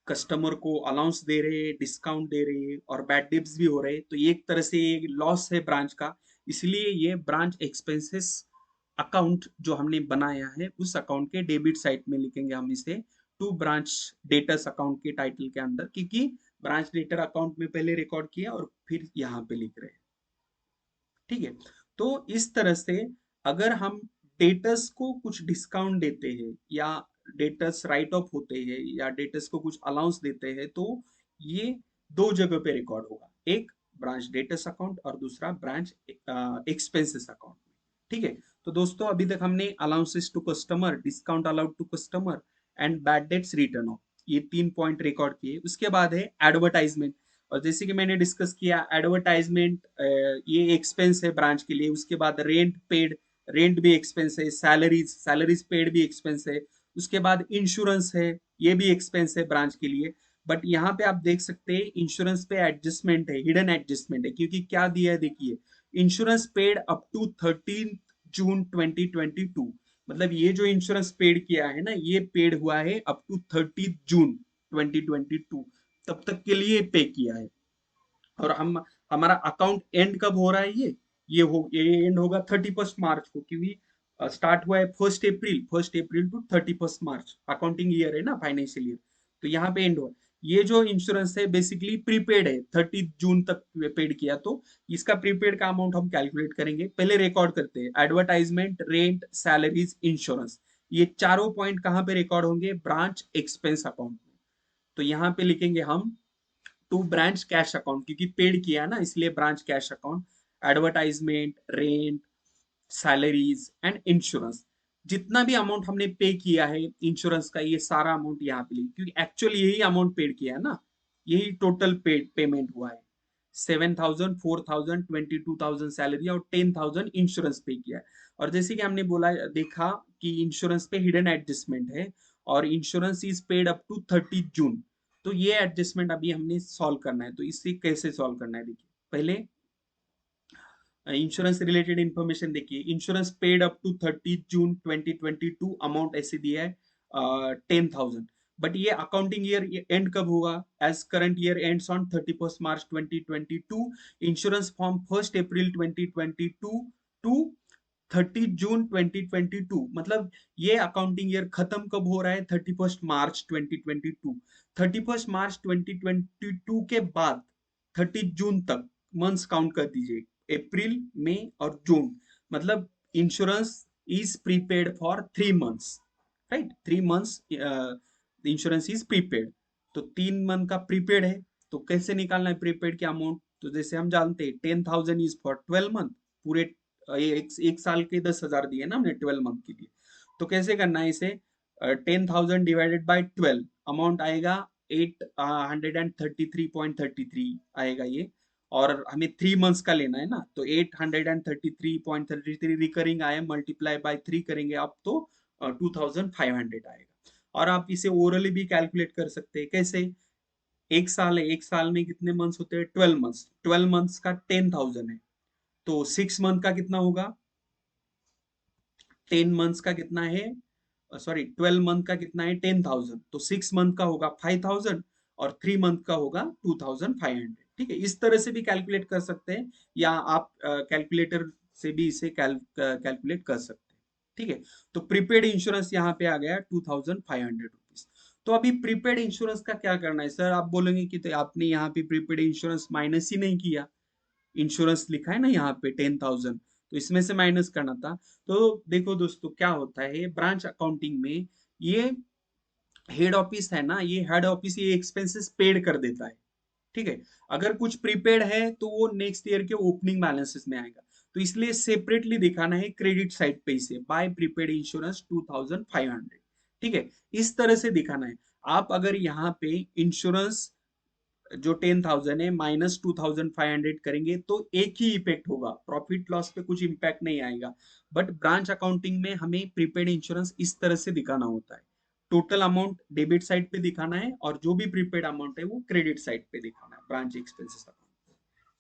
कस्टमर को अलाउंस दे रहे हैं, डिस्काउंट दे रहे हैं और बैड डिप्स भी हो रहे हैं, तो ये एक तरह से लॉस है ब्रांच का। इसलिए ये ब्रांच एक्सपेंसेस अकाउंट जो हमने बनाया है, उस अकाउंट के डेबिट साइड में लिखेंगे हम इसे, टू ब्रांच डेटर्स अकाउंट के टाइटल के अंदर, क्योंकि ब्रांच डेटर अकाउंट में पहले रिकॉर्ड किया और फिर यहाँ पे लिख रहे हैं। ठीक है, तो इस तरह से अगर हम डेटर्स को कुछ डिस्काउंट देते हैं, या डेटर्स राइट ऑफ होते हैं, या डेटर्स को कुछ अलाउंस देते हैं, तो ये दो जगह पे रिकॉर्ड होगा, एक ब्रांच डेटर्स अकाउंट और दूसरा ब्रांच एक्सपेंसेस अकाउंट। ठीक है, तो दोस्तों अभी तक हमने allowances to customer, discount allowed to customer and bad debts written off, ये तीन पॉइंट रिकॉर्ड किए। उसके बाद है एडवर्टाइजमेंट। और जैसे कि मैंने डिस्कस किया, एडवर्टाइजमेंट ये एक्सपेंस है ब्रांच के लिए। उसके बाद रेंट पेड, रेंट भी एक्सपेंस है। सैलरीज पेड भी एक्सपेंस है। उसके बाद इंश्योरेंस है, ये भी एक्सपेंस है ब्रांच के लिए। बट यहाँ पे आप देख सकते हैं इंश्योरेंस पे एडजस्टमेंट है, हिडन एडजस्टमेंट है, क्योंकि क्या दिया है देखिए, इंश्योरेंस पेड अप टू 13 जून 2022। मतलब ये जो इंश्योरेंस पेड किया है ना, ये पेड हुआ है अप टू 30 जून 2022, तब तक के लिए पे किया है। और हम हमारा अकाउंट एंड कब हो रहा है, ये एंड होगा 31 मार्च को, क्योंकि स्टार्ट हुआ है 1 अप्रैल टू 31 मार्च, अकाउंटिंग ईयर है ना, फाइनेंशियल ईयर। तो यहाँ पे एंड हुआ। ये जो इंश्योरेंस है बेसिकली प्रीपेड है, 30 जून तक पेड किया, तो इसका प्रीपेड का अमाउंट हम कैलकुलेट करेंगे। पहले रिकॉर्ड करते हैं, एडवर्टाइजमेंट, रेंट, सैलरीज, इंश्योरेंस, ये चारों पॉइंट कहाँ पे रिकॉर्ड होंगे, ब्रांच एक्सपेंस अकाउंट में। तो यहाँ पे लिखेंगे हम टू ब्रांच कैश अकाउंट, क्योंकि पेड किया है ना, इसलिए branch cash account, advertisement, rent, salaries and insurance, जितना भी अमाउंट हमने पे किया है इंश्योरेंस का, ये सारा अमाउंट यहाँ पे लिखे, क्योंकि एक्चुअली यही अमाउंट पेड किया है ना, यही टोटल पेड पेमेंट हुआ है। 7,000, 4,000, 22,000 सैलरी और 10,000 इंश्योरेंस पे किया है। और जैसे कि हमने बोला, देखा कि इंश्योरेंस पे हिडन एडजस्टमेंट है, और insurance is paid up to 30 June. तो ये एडजस्टमेंट अभी हमने सॉल्व करना है। तो इससे कैसे सॉल्व करना है देखिए, पहले इंश्योरेंस रिलेटेड इंफॉर्मेशन देखिए, insurance paid up to 30 June 2022, amount ऐसे दिया है 10,000। बट ये अकाउंटिंग ईयर एंड कब होगा, as current year ends on 31 March 2022, insurance from 1 April 2022 to 30 June 2022, मतलब ये अकाउंटिंग ईयर खत्म कब हो रहा है, 31 मार्च 2022। 31 मार्च 2022 के बाद 30 जून तक मंथ्स काउंट कर दीजिए, अप्रैल, मई और जून। मतलब insurance is prepaid for 3 months, right, 3 months insurance is prepaid. तो 3 मंथ का प्रीपेड है। तो कैसे निकालना है प्रीपेड के अमाउंट, तो जैसे हम जानते हैं 10,000 इज फॉर 12 मंथ, पूरे एक साल के 10,000 दिए ना हमने 12 मंथ के लिए। तो कैसे करना है इसे, 10,000 डिवाइडेड बाई 12, अमाउंट आएगा 833.33 आएगा ये। और हमें 3 मंथ्स का लेना है ना, तो 833.33 रिकरिंग आया, मल्टीप्लाई बाय 3 करेंगे आप, तो 2,500 आएगा। और आप इसे ओरली भी कैलकुलेट कर सकते हैं, कैसे, एक साल है, एक साल में कितने मंथ्स होते हैं, 12 मंथ्स, 12 मंथ्स का 10,000 है, तो 6 मंथ का कितना होगा, 10 मंथ्स का कितना है, सॉरी 12 मंथ का कितना है, 10,000, तो 6 मंथ का होगा 5,000, और 3 मंथ का होगा 2,500। ठीक है, इस तरह से भी कैलकुलेट कर सकते हैं, या आप कैलकुलेटर से भी इसे कैलकुलेट कर सकते हैं। ठीक है, तो प्रीपेड इंश्योरेंस यहाँ पे आ गया 2,500 रुपीज। तो अभी प्रीपेड इंश्योरेंस का क्या करना है सर, आप बोलेंगे कि तो आपने यहाँ पे प्रीपेड इंश्योरेंस माइनस ही नहीं किया, इंश्योरेंस लिखा है ना यहाँ पे 10,000, तो इसमें से माइनस करना था। तो देखो दोस्तों, क्या होता है ब्रांच अकाउंटिंग में, ये हेड ऑफिस है ना, ये हेड ऑफिस ये एक्सपेंसेस पेड कर देता है। ठीक है, अगर कुछ प्रीपेड है तो वो नेक्स्ट ईयर के ओपनिंग बैलेंसेस में आएगा, तो इसलिए सेपरेटली दिखाना है क्रेडिट साइड पे इसे, बाय प्रीपेड इंश्योरेंस 2,500। ठीक है, इस तरह से दिखाना है। आप अगर यहाँ पे इंश्योरेंस जो 10,000 है माइनस 2,500 करेंगे, तो एक ही इफेक्ट होगा, प्रॉफिट लॉस पे कुछ इम्पैक्ट नहीं आएगा। बट ब्रांच अकाउंटिंग में हमें प्रीपेड इंश्योरेंस इस तरह से दिखाना होता है, टोटल अमाउंट डेबिट साइड पे दिखाना है, और जो भी प्रीपेड अमाउंट है वो क्रेडिट साइड पे दिखाना है, ब्रांच एक्सपेंसेस अकाउंट।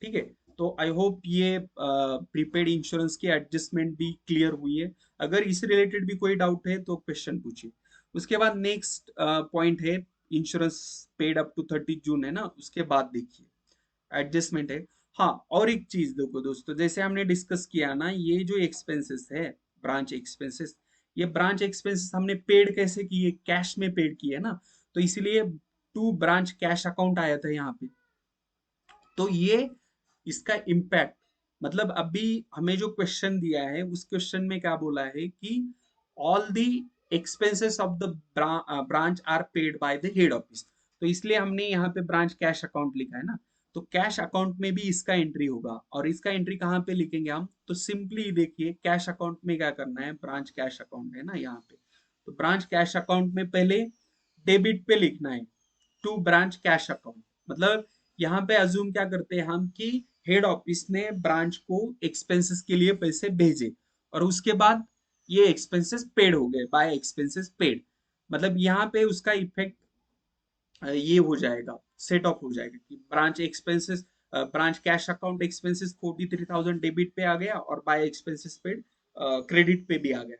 ठीक है, तो आई होप ये प्रीपेड इंश्योरेंस की एडजस्टमेंट भी क्लियर हुई है। अगर इस रिलेटेड भी कोई डाउट है तो क्वेश्चन पूछिए। उसके बाद नेक्स्ट पॉइंट है, इंश्योरेंस पेड अप टू 30 जून है ना, उसके बाद देखिए एडजस्टमेंट है। हाँ, और एक चीज देखो दोस्तों, जैसे हमने डिस्कस किया ना, ये जो एक्सपेंसेस है, ब्रांच एक्सपेंसेस, ये ब्रांच एक्सपेंसेस हमने पेड कैसे किए, कैश में पेड किए ना, तो इसीलिए टू ब्रांच कैश अकाउंट आया था यहाँ पे। तो ये इसका इम्पैक्ट, मतलब अभी हमें जो क्वेश्चन दिया है उस क्वेश्चन में क्या बोला है कि all the expenses of the branch are paid by the head office, तो इसलिए हमने यहाँ पे ब्रांच कैश अकाउंट लिखा है ना। तो कैश अकाउंट में भी इसका एंट्री होगा, और इसका एंट्री कहाँ पे लिखेंगे हम, तो सिंपली देखिए कैश अकाउंट में क्या करना है, ब्रांच कैश अकाउंट है ना यहाँ पे, तो ब्रांच कैश अकाउंट में पहले डेबिट पे लिखना है, टू ब्रांच कैश अकाउंट। मतलब यहाँ पे अज्यूम क्या करते हैं हम कि हेड ऑफिस ने ब्रांच को एक्सपेंसेस के लिए पैसे भेजे, और उसके बाद ये एक्सपेंसेस पेड हो गए, बाय एक्सपेंसेस पेड। मतलब यहाँ पे उसका इफेक्ट ये हो जाएगा, सेट ऑफ हो जाएगा कि branch expenses, branch cash account expenses 43,000 debit पे आ गया और बाय एक्सपेंसेस पे क्रेडिट पे भी आ गया।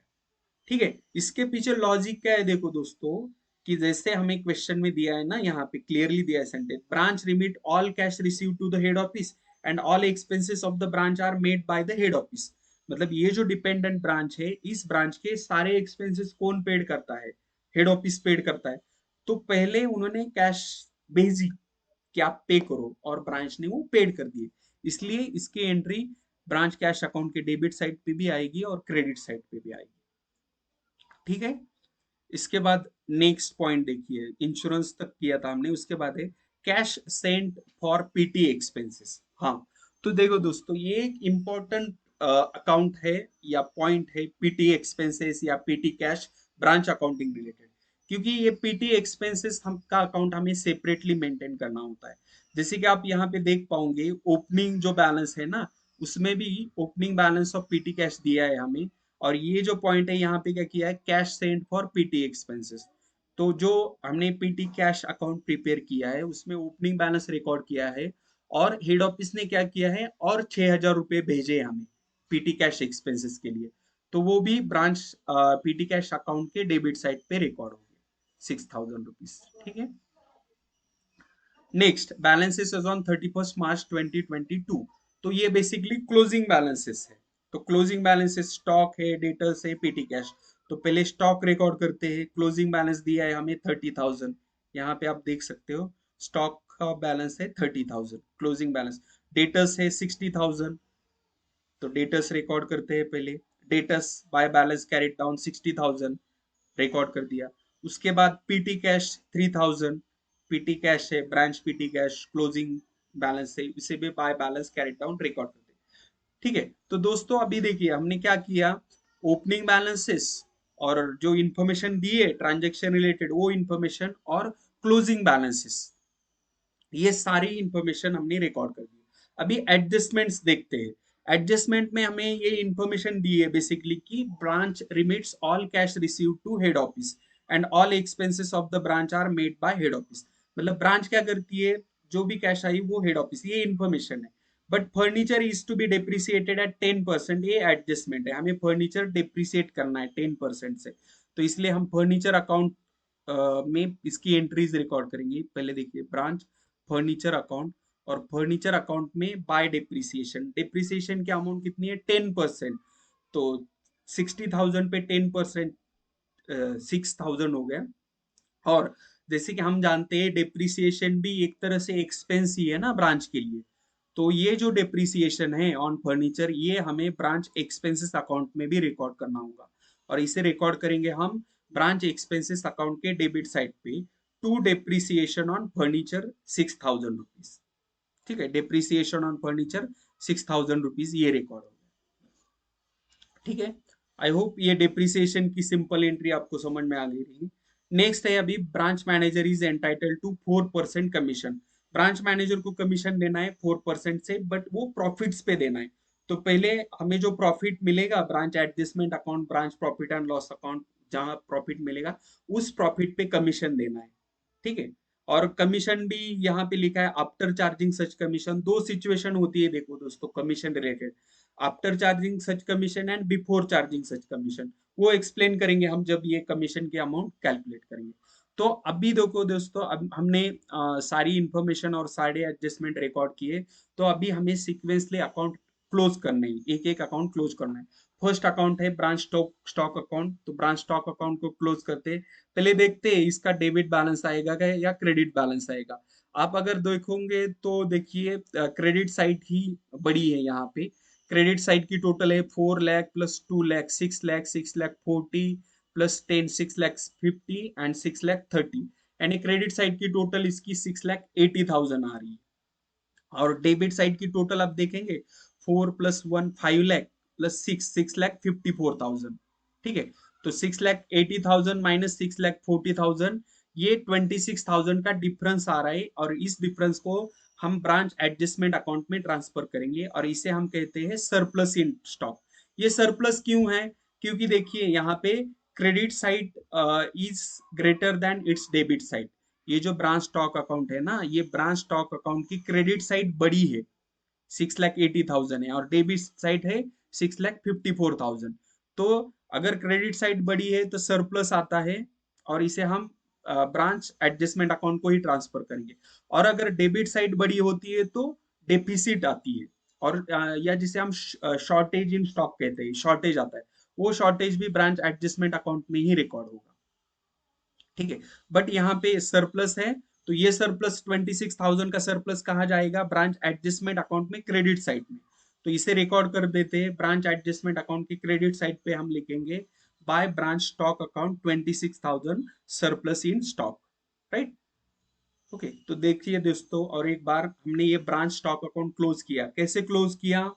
ठीक है, इसके पीछे लॉजिक क्या है देखो दोस्तों, कि जैसे हमें क्वेश्चन में दिया है ना, यहाँ पे क्लियरली दिया है sentence, branch remit all cash receive to the head office and all expenses of the branch are made by the head office. मतलब ये जो डिपेंडेंट ब्रांच है, इस ब्रांच के सारे एक्सपेंसेस कौन पेड करता है? हेड ऑफिस पेड करता है। तो पहले उन्होंने कैश भेजी कि आप पे करो, और ब्रांच ने वो पेड कर दिए, इसलिए इसकी एंट्री ब्रांच कैश अकाउंट के डेबिट साइड पे भी आएगी और क्रेडिट साइड पे भी आएगी। ठीक है, इसके बाद नेक्स्ट पॉइंट देखिए, इंश्योरेंस तक किया था हमने, उसके बाद है cash sent for PT expenses. हाँ, तो देखो दोस्तों, ये एक इंपॉर्टेंट अकाउंट है या पॉइंट है, पीटी एक्सपेंसेस या PT cash, branch accounting related. क्योंकि ये पीटी एक्सपेंसेस हम का अकाउंट हमें सेपरेटली मेंटेन करना होता है। जैसे कि आप यहाँ पे देख पाओगे, ओपनिंग जो बैलेंस है ना, उसमें भी opening balance of PT cash दिया है हमें। और ये जो पॉइंट है यहाँ पे क्या किया है, cash sent for PT expenses. तो जो हमने पीटी कैश अकाउंट प्रिपेयर किया है, उसमें ओपनिंग बैलेंस रिकॉर्ड किया है, और हेड ऑफिस ने क्या किया है, और 6,000 रुपए भेजे हमें पीटी कैश एक्सपेंसेस के लिए। तो वो भी ब्रांच पीटी कैश अकाउंट के डेबिट साइड पे रिकॉर्ड हो गए, 6,000 रुपीज। ठीक है, next balances as on 31 March 2022। तो ये बेसिकली क्लोजिंग बैलेंसेस है। तो क्लोजिंग बैलेंसेस स्टॉक है, डेटर्स है, पीटी कैश। तो पहले स्टॉक रिकॉर्ड करते हैं, क्लोजिंग बैलेंस दिया है हमें 30,000। यहाँ पे आप देख सकते हो, स्टॉक का बैलेंस है 30,000, क्लोजिंग बैलेंस। डेटर्स है 60,000, तो डेटर्स रिकॉर्ड करते हैं पहले। Debtors by balance carried down 60,000, record कर दिया। उसके बाद पीटी कैश 3,000, पीटी कैश है, branch petty cash, closing balance है, इसे भी by balance carried down record कर दिया। ठीक है, तो दोस्तों अभी देखिए हमने क्या किया, ओपनिंग बैलेंसेस और जो इंफॉर्मेशन दी है ट्रांजेक्शन रिलेटेड, वो इंफॉर्मेशन और क्लोजिंग बैलेंसेस, ये सारी इंफॉर्मेशन हमने रिकॉर्ड कर दी। अभी एडजस्टमेंट्स देखते हैं। एडजस्टमेंट में हमें ये इंफॉर्मेशन दी है बेसिकली कि branch remits all cash receive to head office and all expenses of the branch are made by head office. मतलब ब्रांच क्या करती है, जो भी कैश आई वो हेड ऑफिस, ये इंफॉर्मेशन है। But furniture is to be depreciated at 10%, ये एडजस्टमेंट है, हमें फर्नीचर डिप्रिसिएट करना है 10% से। तो इसलिए हम फर्नीचर अकाउंट में इसकी एंट्रीज रिकॉर्ड करेंगे। पहले देखिए, ब्रांच फर्नीचर अकाउंट, और फर्नीचर अकाउंट में बाय डिप्रिसिएशन, डिप्रिसिएशन की अमाउंट कितनी है, 10%। तो 60,000 पे 10%, 6,000 हो गया। और जैसे कि हम जानते हैं, डिप्रिसिएशन भी एक तरह से एक्सपेंस ही है ना ब्रांच के लिए। तो ये जो डिप्रिसिएशन है ऑन फर्नीचर, ये हमें ब्रांच एक्सपेंसेस अकाउंट में भी रिकॉर्ड करना होगा। और इसे रिकॉर्ड करेंगे हम ब्रांच एक्सपेंसेस अकाउंट के डेबिट साइड पे, to depreciation on furniture 6,000 rupees. ठीक है, डिप्रिसिएशन ऑन फर्नीचर 6,000 रुपीज, ये रिकॉर्ड हो गया। ठीक है, आई होप ये डिप्रिसिएशन की सिंपल एंट्री आपको समझ में आ गई रहेगी। नेक्स्ट है, अभी branch manager is entitle to 4% commission. Branch manager को कमीशन देना है 4% से, बट वो प्रॉफिट्स पे देना है। तो पहले हमें जो प्रॉफिट मिलेगा, branch adjustment account, branch profit and loss account, जहां प्रॉफिट मिलेगा, उस प्रॉफिट पे कमीशन देना है। ठीक है, और कमीशन भी यहाँ पे लिखा है आफ्टर चार्जिंग सच कमीशन। दो सिचुएशन होती है देखो दोस्तों commission related, after charging such commission and before charging such commission. वो एक्सप्लेन करेंगे हम जब ये कमीशन की अमाउंट कैलकुलेट करेंगे। तो अभी देखो दोस्तों, अब हमने सारी इंफॉर्मेशन और सारे एडजस्टमेंट रिकॉर्ड किए। तो अभी हमें सीक्वेंसली अकाउंट क्लोज करने हैं, एक एक अकाउंट क्लोज करना है। फर्स्ट अकाउंट है ब्रांच स्टॉक स्टॉक अकाउंट। तो ब्रांच स्टॉक अकाउंट को क्लोज करते हैं। पहले देखते हैं इसका डेबिट बैलेंस आएगा क्या या क्रेडिट बैलेंस आएगा। आप अगर देखोगे तो देखिए, क्रेडिट साइड ही बड़ी है यहाँ पे। क्रेडिट साइड की टोटल है 4 lakh plus 2 lakh, 6 lakh, 6 lakh 40 plus 10, 6 lakh 50 and 6 lakh 30। यानी क्रेडिट साइड की टोटल इसकी 6,80,000 आ रही है। और डेबिट साइड की टोटल आप देखेंगे, 4 + 1 5 लाख प्लस 6 लाख 54,000। ठीक है, तो 6,80,000 माइनस 6,40,000, ये 26,000 का डिफरेंस आ रहा है। और इस डिफरेंस को हम ब्रांच एडजस्टमेंट अकाउंट में ट्रांसफर करेंगे, और इसे हम कहते हैं सरप्लस इन स्टॉक। ये सरप्लस क्यों है? क्योंकि देखिए यहाँ पे credit side is greater than it's debit side. ये जो ब्रांच स्टॉक अकाउंट है ना, ये ब्रांच स्टॉक अकाउंट की क्रेडिट साइड बड़ी है, 6,80,000 है, और डेबिट साइड है 6,54,000। तो अगर क्रेडिट साइड बड़ी है तो सरप्लस आता है, और इसे हम ब्रांच एडजस्टमेंट अकाउंट को ही ट्रांसफर करेंगे। और अगर डेबिट साइड बड़ी होती है तो डेफिसिट आती है, और या जिसे हम शॉर्टेज इन स्टॉक कहते हैं, शॉर्टेज आता है, वो शॉर्टेज भी ब्रांच एडजस्टमेंट अकाउंट में ही रिकॉर्ड होगा। ठीक है, बट यहाँ पे सरप्लस है, तो ये सरप्लस 26,000 का सरप्लस कहा जाएगा ब्रांच एडजस्टमेंट अकाउंट में, क्रेडिट साइड में। तो इसे रिकॉर्ड कर देते हैं, ब्रांच एडजस्टमेंट अकाउंट की क्रेडिट साइड पे हम लिखेंगे by branch stock account 26,000 surplus in stock, right. Okay, तो देखिए दोस्तों, और एक बार हमने ये ब्रांच स्टॉक अकाउंट क्लोज किया, कैसे क्लोज किया?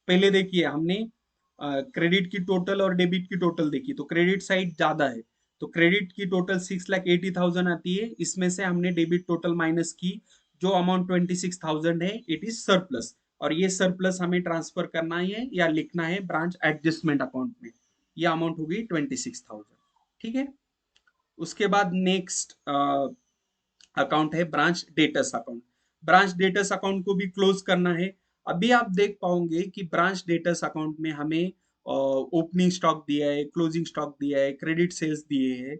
पहले देखिए, हमने क्रेडिट की टोटल और डेबिट की टोटल देखी, तो क्रेडिट साइड ज्यादा है, तो क्रेडिट की टोटल 6,80,000 आती है, इसमें से हमने डेबिट टोटल माइनस की, जो अमाउंट 26,000 है, इट इज सरप्लस, और ये सरप्लस हमें ट्रांसफर करना है या लिखना है ब्रांच एडजस्टमेंट अकाउंट में, ये अमाउंट होगी 26,000। ठीक है, उसके बाद नेक्स्ट अकाउंट है branch debtors account. Branch debtors account को भी क्लोज करना है। अभी आप देख पाओगे कि ब्रांच डेटर्स अकाउंट में हमें ओपनिंग स्टॉक दिया है, क्लोजिंग स्टॉक दिया है, क्रेडिट सेल्स दिए हैं,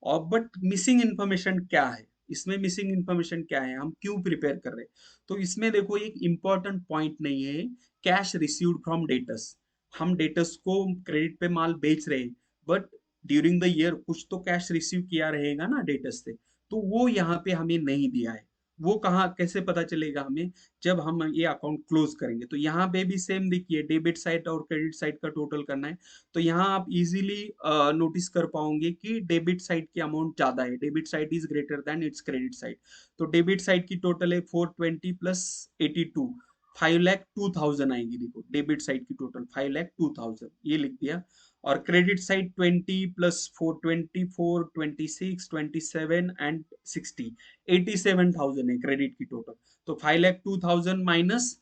और बट मिसिंग इंफॉर्मेशन क्या है? इसमें मिसिंग इंफॉर्मेशन क्या है, हम क्यों प्रिपेयर कर रहे हैं? तो इसमें देखो, एक इंपॉर्टेंट पॉइंट नहीं है, कैश रिसीव्ड फ्रॉम डेटर्स। हम डेटर्स को क्रेडिट पे माल बेच रहे हैं, बट ड्यूरिंग द ईयर कुछ तो कैश रिसीव किया रहेगा ना डेटर्स से, तो वो यहाँ पे हमें नहीं दिया है। वो कहाँ, कैसे पता चलेगा हमें? जब हम ये अकाउंट क्लोज करेंगे, तो यहाँ पे भी सेम देखिए, डेबिट साइड और क्रेडिट साइड का टोटल करना है। तो यहाँ आप इजीली नोटिस कर पाओगे कि डेबिट साइड की अमाउंट ज्यादा है, debit side is greater than it's credit side. तो डेबिट साइड की टोटल है 420 प्लस 82, 5,02,000 आएगी। देखो, डेबिट साइड की टोटल 5,02,000, ये लिख दिया। और क्रेडिट साइड 20 प्लस 424 26 27 एंड 60, 87,000 है क्रेडिट की टोटल। तो 5,02,000 माइनस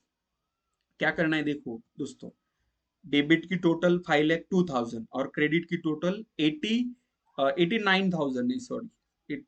क्या करना है, देखो दोस्तों, डेबिट की टोटल 5,02,000 और क्रेडिट की टोटल 89,000 नहीं, सॉरी,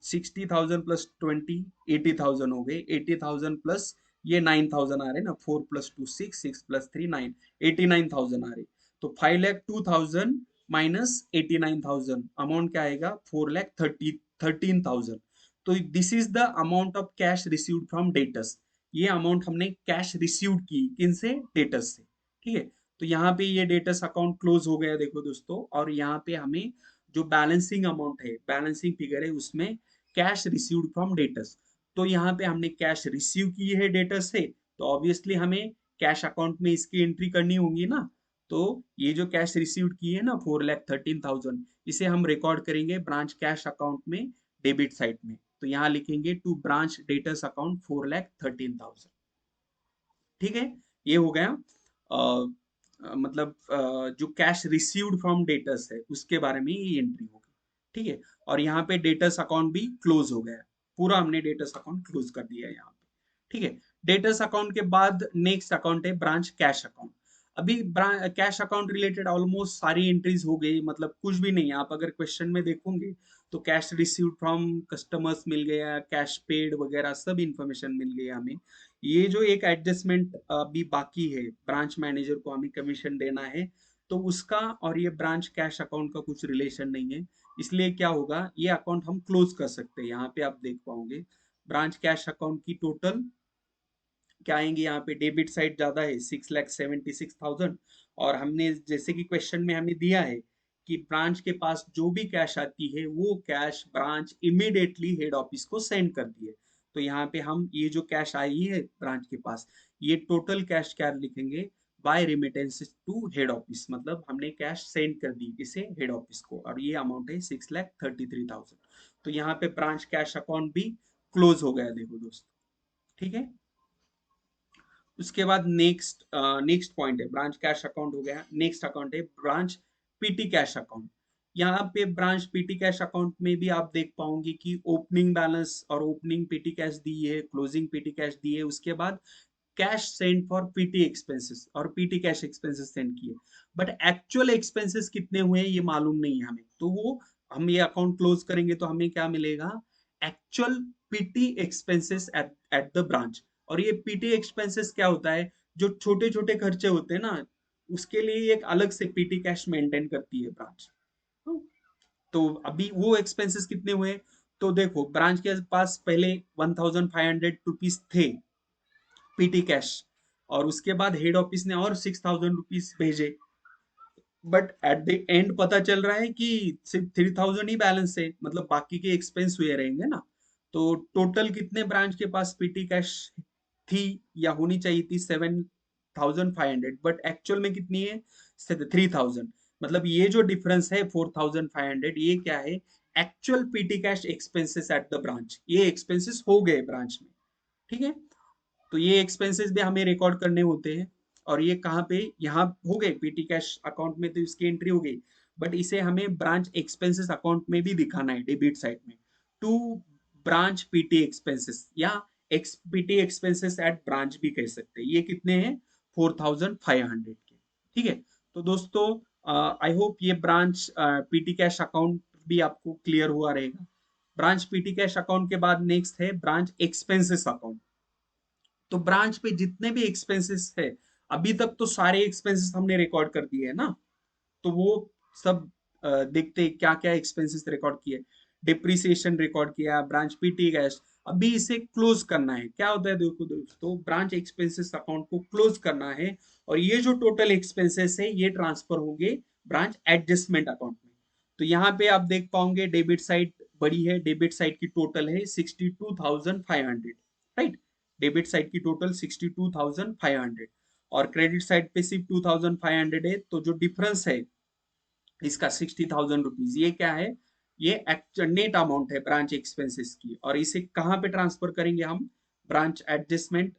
60,000 प्लस 20, 80,000 हो गए। 80,000 प्लस ये 9,000 आ रहे ना, 4 प्लस 2 6, 6 प्लस 3 9, 89,000 आ रहे। तो 5,02,000 माइनस 89,000, अमाउंट क्या आएगा? 4,13,000। तो this is the amount of cash received from debtors. ये अमाउंट हमने कैश रिसीव्ड की, किन से? डेटर्स से। ठीक है, तो यहाँ पे ये डेटर्स अकाउंट क्लोज हो गया, देखो दोस्तों। और यहाँ पे हमें जो बैलेंसिंग अमाउंट है, बैलेंसिंग फिगर है, उसमें कैश रिसीव्ड फ्रॉम डेटर्स। तो यहाँ पे हमने कैश रिसीव की है डेटर्स से, तो ऑब्वियसली हमें कैश अकाउंट में इसकी एंट्री करनी होगी ना। तो ये जो कैश रिसीव्ड की है ना, 4,13,000, इसे हम रिकॉर्ड करेंगे ब्रांच कैश अकाउंट में, डेबिट साइड में। तो यहाँ लिखेंगे टू ब्रांच डेटर्स अकाउंट 4,13,000। ठीक है, ये हो गया। मतलब जो कैश रिसीव्ड फ्रॉम डेटर्स है, उसके बारे में ये एंट्री होगी। ठीक है, और यहाँ पे डेटर्स अकाउंट भी क्लोज हो गया, पूरा हमने डेटर्स अकाउंट क्लोज कर दिया है यहाँ पे। ठीक है, डेटर्स अकाउंट के बाद नेक्स्ट अकाउंट है ब्रांच कैश अकाउंट। अभी कैश अकाउंट रिलेटेड ऑलमोस्ट सारी एंट्रीज हो गई, मतलब कुछ भी नहीं है। आप अगर क्वेश्चन में देखोगे तो कैश रिसीव्ड फ्रॉम कस्टमर्स मिल गया, कैश पेड वगैरह सब इंफॉर्मेशन मिल गया हमें। ये जो एक एडजस्टमेंट अभी बाकी है, ब्रांच मैनेजर को हमें कमीशन देना है, तो उसका और ये ब्रांच कैश अकाउंट का कुछ रिलेशन नहीं है। इसलिए क्या होगा, ये अकाउंट हम क्लोज कर सकते हैं। यहाँ पे आप देख पाओगे ब्रांच कैश अकाउंट की टोटल क्या आएंगे, यहाँ पे डेबिट साइड ज्यादा है, 6,76,000। और हमने जैसे कि क्वेश्चन में हमें दिया है कि ब्रांच के पास जो भी कैश आती है, वो cash branch immediately head office को सेंड कर दी है। तो यहाँ पे हम ये जो कैश आई है ब्रांच के पास, ये टोटल कैश क्या लिखेंगे? By remittances to head office, मतलब हमने कैश सेंड कर दी इसे हेड ऑफिस को, और ये अमाउंट है 6,33,000। तो यहाँ पे ब्रांच कैश अकाउंट भी क्लोज हो गया, देखो दोस्तों। ठीक है, उसके बाद नेक्स्ट पॉइंट है ब्रांच कैश अकाउंट हो गया। नेक्स्ट अकाउंट है ब्रांच पीटी कैश अकाउंट। यहाँ पे ब्रांच पीटी कैश अकाउंट में भी आप देख पाओगे कि ओपनिंग बैलेंस और ओपनिंग पीटी कैश दी है, क्लोजिंग पीटी कैश दी है, उसके बाद cash send for PT expenses और पीटी कैश एक्सपेंसेस सेंड किए। बट एक्चुअल एक्सपेंसेस कितने हुए हैं ये मालूम नहीं है हमें, तो वो हम ये अकाउंट क्लोज करेंगे तो हमें क्या मिलेगा? Actual PT expenses at the branch. और ये पीटी एक्सपेंसेस क्या होता है, जो छोटे छोटे खर्चे होते हैं ना, उसके लिए एक अलग से पीटी कैश मेंटेन करती है ब्रांच। तो अभी वो एक्सपेंसेस कितने हुए, तो देखो ब्रांच के पास पहले 1500 रुपीज थे पीटी कैश, और उसके बाद हेड ऑफिस ने और 6000 रुपीज भेजे, बट एट द एंड पता चल रहा है कि सिर्फ 3000 ही बैलेंस है, मतलब बाकी के एक्सपेंस हुए रहेंगे ना। तो टोटल कितने ब्रांच के पास पीटी कैश थी या होनी चाहिए थी, 7500, बट एक्चुअल में कितनी है, 3000। मतलब ये जो डिफरेंस है 4500, ये क्या है, actual PT cash expenses at the branch, ये एक्सपेंसेस हो गए ब्रांच में। ठीक है, तो ये एक्सपेंसेस भी हमें रिकॉर्ड करने होते हैं। और ये कहाँ पे, यहाँ हो गए पीटी कैश अकाउंट में, तो इसकी एंट्री हो गई, बट इसे हमें ब्रांच एक्सपेंसेस अकाउंट में भी दिखाना है, डेबिट साइड में, टू ब्रांच पीटी एक्सपेंसेस, या x PT expenses at branch भी कह सकते हैं। ये कितने हैं, 4500 के। ठीक है, तो दोस्तों आई होप ये ब्रांच पीटी कैश अकाउंट भी आपको क्लियर हुआ रहेगा। ब्रांच पीटी कैश अकाउंट के बाद नेक्स्ट है ब्रांच एक्सपेंसेस अकाउंट। तो ब्रांच पे जितने भी एक्सपेंसेस है, अभी तक तो सारे एक्सपेंसेस हमने रिकॉर्ड कर दिए है ना, तो वो सब देखते क्या क्या एक्सपेंसेस रिकॉर्ड किए। डिप्रिसिएशन रिकॉर्ड किया, ब्रांच पीटी गैस। अभी इसे क्लोज करना है, क्या होता है देखो दोस्तों, ब्रांच एक्सपेंसेस अकाउंट को क्लोज करना है, और ये जो टोटल एक्सपेंसेस है ये ट्रांसफर होंगे ब्रांच एडजस्टमेंट अकाउंट में। तो यहाँ पे आप देख पाओगे डेबिट साइड बड़ी है, डेबिट साइड की टोटल है 62,500, राइट। डेबिट साइड की टोटल 62,500, और क्रेडिट साइड पे सिर्फ 2,500 है, तो जो डिफरेंस है इसका 60,000 रुपीज, ये क्या है, ये नेट अमाउंट है ब्रांच एक्सपेंसेस की, और इसे कहाँ पे ट्रांसफर करेंगे हम, ब्रांच एडजस्टमेंट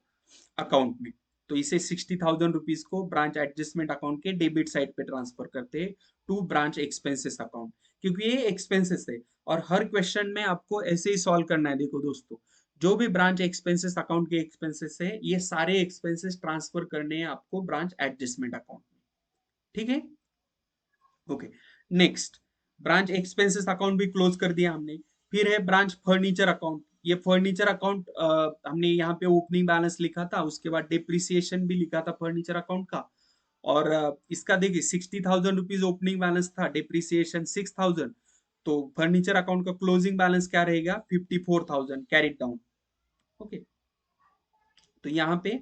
अकाउंट में। तो इसे 60,000 रुपीज को ब्रांच एडजस्टमेंट अकाउंट के डेबिट साइड पे ट्रांसफर करते हैं टू ब्रांच एक्सपेंसेस अकाउंट, क्योंकि ये एक्सपेंसेस है। और हर क्वेश्चन में आपको ऐसे ही सॉल्व करना है। देखो दोस्तों, जो भी ब्रांच एक्सपेंसेस अकाउंट के एक्सपेंसेस है, ये सारे एक्सपेंसेस ट्रांसफर करने हैं आपको ब्रांच एडजस्टमेंट अकाउंट में। ठीक है, okay. Next, branch expenses account भी क्लोज कर दिया हमने। फिर है ब्रांच फर्नीचर अकाउंट। ये फर्नीचर अकाउंट हमने यहाँ पे ओपनिंग बैलेंस लिखा था, उसके बाद डिप्रिसिएशन भी लिखा था फर्नीचर अकाउंट का। और इसका देखिए 60,000 रुपीज ओपनिंग बैलेंस था, डिप्रिसिएशन 6,000, तो फर्नीचर अकाउंट का क्लोजिंग बैलेंस क्या रहेगा, 54,000 कैरिड डाउन। ओके, तो यहाँ पे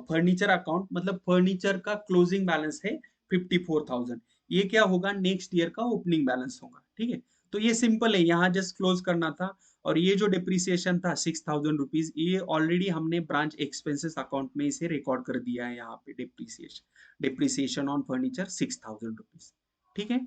फर्नीचर अकाउंट मतलब फर्नीचर का क्लोजिंग बैलेंस है 54,000। ये क्या होगा, नेक्स्ट ईयर का ओपनिंग बैलेंस होगा। ठीक है, तो ये सिंपल है, यहाँ जस्ट क्लोज करना था। और ये जो डिप्रिसिएशन था 6,000 रुपीज, ये ऑलरेडी हमने ब्रांच एक्सपेंसेस अकाउंट में इसे रिकॉर्ड कर दिया है, यहाँ पे डिप्रिसिएशन ऑन फर्नीचर 6,000 रुपीज। ठीक है,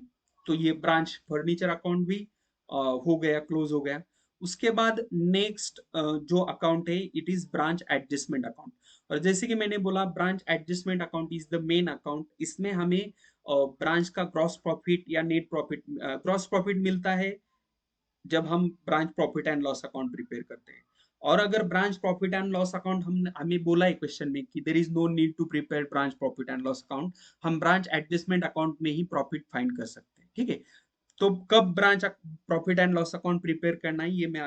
तो ये ब्रांच फर्नीचर अकाउंट भी हो गया, क्लोज हो गया। उसके बाद नेक्स्ट जो अकाउंट है, it is branch adjustment account. और जैसे कि मैंने बोला, branch adjustment account is the main account. इसमें हमें ब्रांच का ग्रॉस प्रॉफिट या नेट प्रॉफिट, ग्रॉस प्रॉफिट मिलता है जब हम branch profit and loss account prepare करते हैं। और अगर branch profit and loss account हम हमें बोला है क्वेश्चन में कि there is no need to prepare branch profit and loss account, हम ब्रांच एडजस्टमेंट अकाउंट में ही प्रॉफिट फाइंड कर सकते हैं। ठीक है, तो कब branch profit and loss account prepare करना है, ये मैं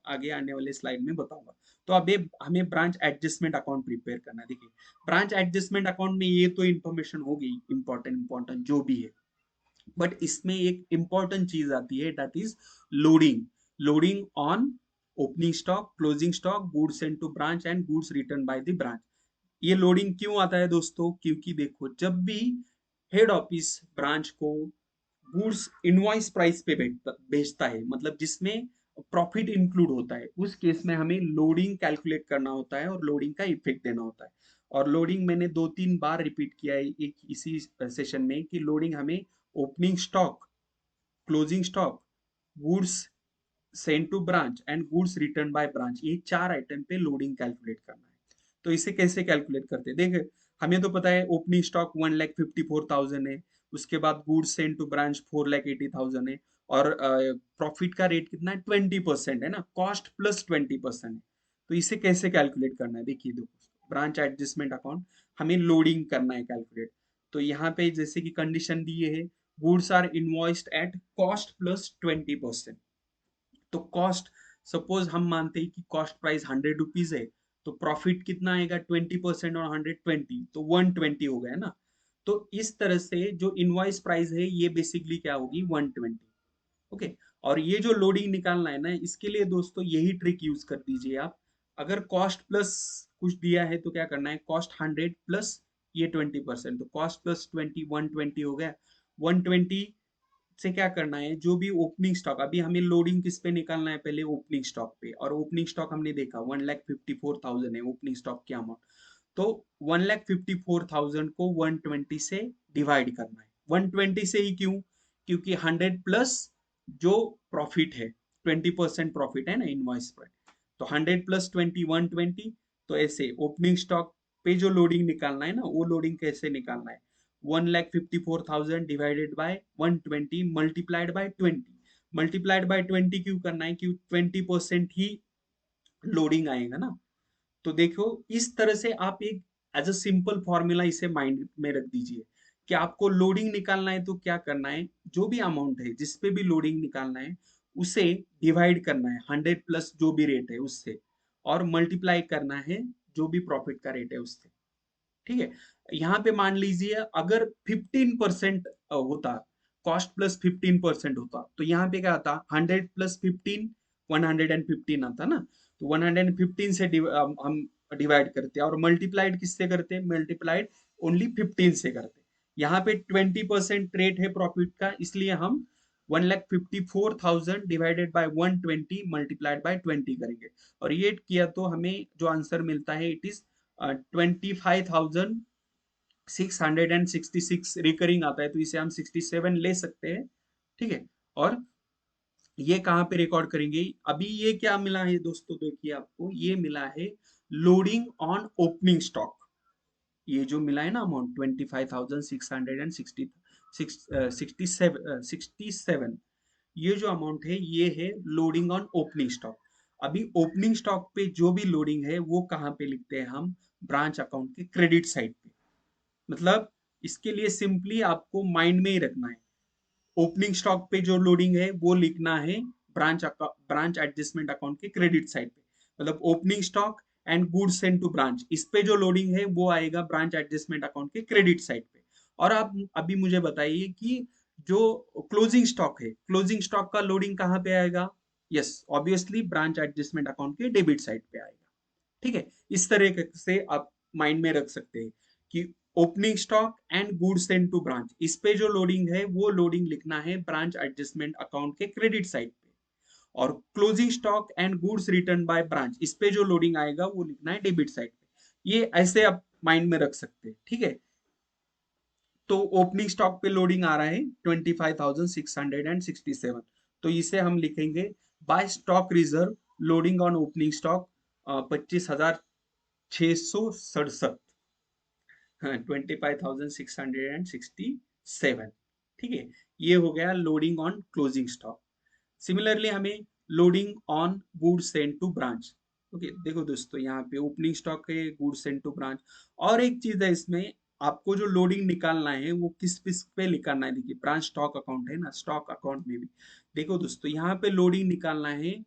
आगे आने वाले स्लाइड में बताऊंगा। तो अभी हमें ब्रांच एडजस्टमेंट अकाउंट प्रिपेयर करना है। देखिए, ब्रांच एडजस्टमेंट अकाउंट में ये तो इंफॉर्मेशन हो गई, इंपॉर्टेंट जो भी है, बट इसमें एक इंपॉर्टेंट चीज आती है, that is loading. Loading on opening stock, closing stock, goods sent to branch and goods return by the branch. ये लोडिंग क्यों आता है दोस्तों, क्योंकि देखो जब भी हेड ऑफिस ब्रांच को गुड्स इनवॉइस प्राइस पे बेचता है, मतलब जिसमें प्रॉफिट इंक्लूड होता है, उस केस में हमें लोडिंग कैलकुलेट करना होता है और लोडिंग का इफेक्ट देना होता है। और लोडिंग मैंने 2-3 बार रिपीट किया है एक इसी सेशन में, कि लोडिंग हमें opening stock, closing stock, goods send to branch and goods return by branch, ये 4 आइटम पे लोडिंग कैलकुलेट करना है। तो इसे कैसे कैलकुलेट करते हैं, देखिए हमें तो पता है ओपनिंग स्टॉक 1,54,000 है, उसके बाद गुड्स सेंड टू ब्रांच 4,80,000 है, और प्रॉफिट का रेट कितना है, 20% है ना, कॉस्ट प्लस 20% है। तो इसे कैसे कैलकुलेट करना है, देखिए देखो, ब्रांच एडजस्टमेंट अकाउंट हमें लोडिंग करना है कैलकुलेट। तो यहाँ पे जैसे कि कंडीशन दी है, goods are invoiced at cost plus 20%। तो कॉस्ट सपोज हम मानते हैं कि कॉस्ट प्राइस 100 रुपीज है, तो प्रॉफिट कितना आएगा 20% और 120, तो 120 हो गया ना। तो इस तरह से जो इनवॉइस प्राइस है ये बेसिकली क्या होगी 120। ओके। और ये जो लोडिंग निकालना है ना, इसके लिए दोस्तों यही ट्रिक यूज कर दीजिए आप। अगर कॉस्ट प्लस कुछ दिया है तो क्या करना है, कॉस्ट 100 प्लस ये 20%, तो कॉस्ट प्लस 20 120 हो गया। 120 से क्या करना है, जो भी ओपनिंग स्टॉक, अभी हमें लोडिंग किस पे निकालना है, पहले ओपनिंग स्टॉक पे, और ओपनिंग स्टॉक हमने देखा 1,54,000 है ओपनिंग स्टॉक की अमाउंट। तो 1,54,000 को 120 से डिवाइड करना है। 120 से ही क्यों, क्योंकि 100 प्लस जो प्रॉफिट है, 20% प्रॉफिट है ना इनवॉइस पर, तो 100 प्लस 20 120। तो ऐसे ओपनिंग स्टॉक पे जो लोडिंग निकालना है ना, वो लोडिंग कैसे निकालना है, 1,54,000 divided by 120 multiplied by 20। Multiplied by 20 क्यों करना है, क्यों 20% ही लोडिंग आएगा ना। तो देखो इस तरह से आप एक एज अ सिंपल फॉर्मूला इसे माइंड में रख दीजिए कि आपको लोडिंग निकालना है तो क्या करना है, जो भी अमाउंट है जिस पे भी लोडिंग निकालना है उसे डिवाइड करना है 100 प्लस जो भी रेट है उससे, और मल्टीप्लाई करना है जो भी प्रॉफिट का रेट है उससे। ठीक है। यहाँ पे मान लीजिए अगर 15% होता, कॉस्ट प्लस 15% होता, तो यहाँ पे क्या आता, 100 प्लस 15 115 आता ना। तो 115 से हम डिवाइड करते हैं, और मल्टीप्लाइड किससे करते हैं, मल्टीप्लाइड ओनली 15 से करते हैं। यहाँ पे 20% रेट है प्रॉफिट का, इसलिए हम 1,54,000 डिवाइडेड बाय 120 मल्टीप्लाइड बाय 20 करेंगे। और ये किया तो हमें जो आंसर मिलता है इट इज 25,666 रिकरिंग आता है, तो इसे हम 67 ले सकते हैं। ठीक है। और ये कहाँ पे रिकॉर्ड करेंगे, अभी ये क्या मिला है दोस्तों, देखिए आपको ये मिला है लोडिंग ऑन ओपनिंग स्टॉक। ये जो मिला है ना अमाउंट 25,667, ये जो अमाउंट है ये है लोडिंग ऑन ओपनिंग स्टॉक। अभी ओपनिंग स्टॉक पे जो भी लोडिंग है वो कहाँ पे लिखते हैं हम, ब्रांच अकाउंट के क्रेडिट साइड पे। मतलब इसके लिए सिंपली आपको माइंड में ही रखना है, ओपनिंग स्टॉक पे जो लोडिंग है वो लिखना है ब्रांच एडजस्टमेंट अकाउंट के क्रेडिट साइड पे। मतलब opening stock and goods send to branch, इस पे जो लोडिंग है वो आएगा ब्रांच एडजस्टमेंट अकाउंट के क्रेडिट साइड पे। और आप अभी मुझे बताइए कि जो क्लोजिंग स्टॉक है, क्लोजिंग स्टॉक का लोडिंग कहाँ पे आएगा, yes obviously branch adjustment account के डेबिट साइड पे आएगा। ठीक है। इस तरह से आप माइंड में रख सकते हैं कि opening stock and goods send to branch, इस पे जो लोडिंग है वो लोडिंग लिखना है ब्रांच एडजस्टमेंट अकाउंट के क्रेडिट साइड पे। और closing stock and goods return by branch, इस पे जो लोडिंग आएगा वो लिखना है डेबिट साइड पे। ये ऐसे आप माइंड में रख सकते हैं। ठीक है। तो ओपनिंग स्टॉक पे लोडिंग आ रहा है 25,667, तो इसे हम लिखेंगे by stock reserve loading on opening stock 25,667, 25,667। ठीक है। ये हो गया loading on closing stock. Similarly हमें loading on goods send to branch. Okay देखो दोस्तों यहाँ पे ओपनिंग स्टॉक है, गुड्स सेंड टू ब्रांच। और एक चीज है इसमें, आपको जो लोडिंग निकालना है वो किस पे निकालना है, देखिए ब्रांच स्टॉक अकाउंट है ना, स्टॉक अकाउंट में भी देखो दोस्तों यहाँ पे लोडिंग निकालना है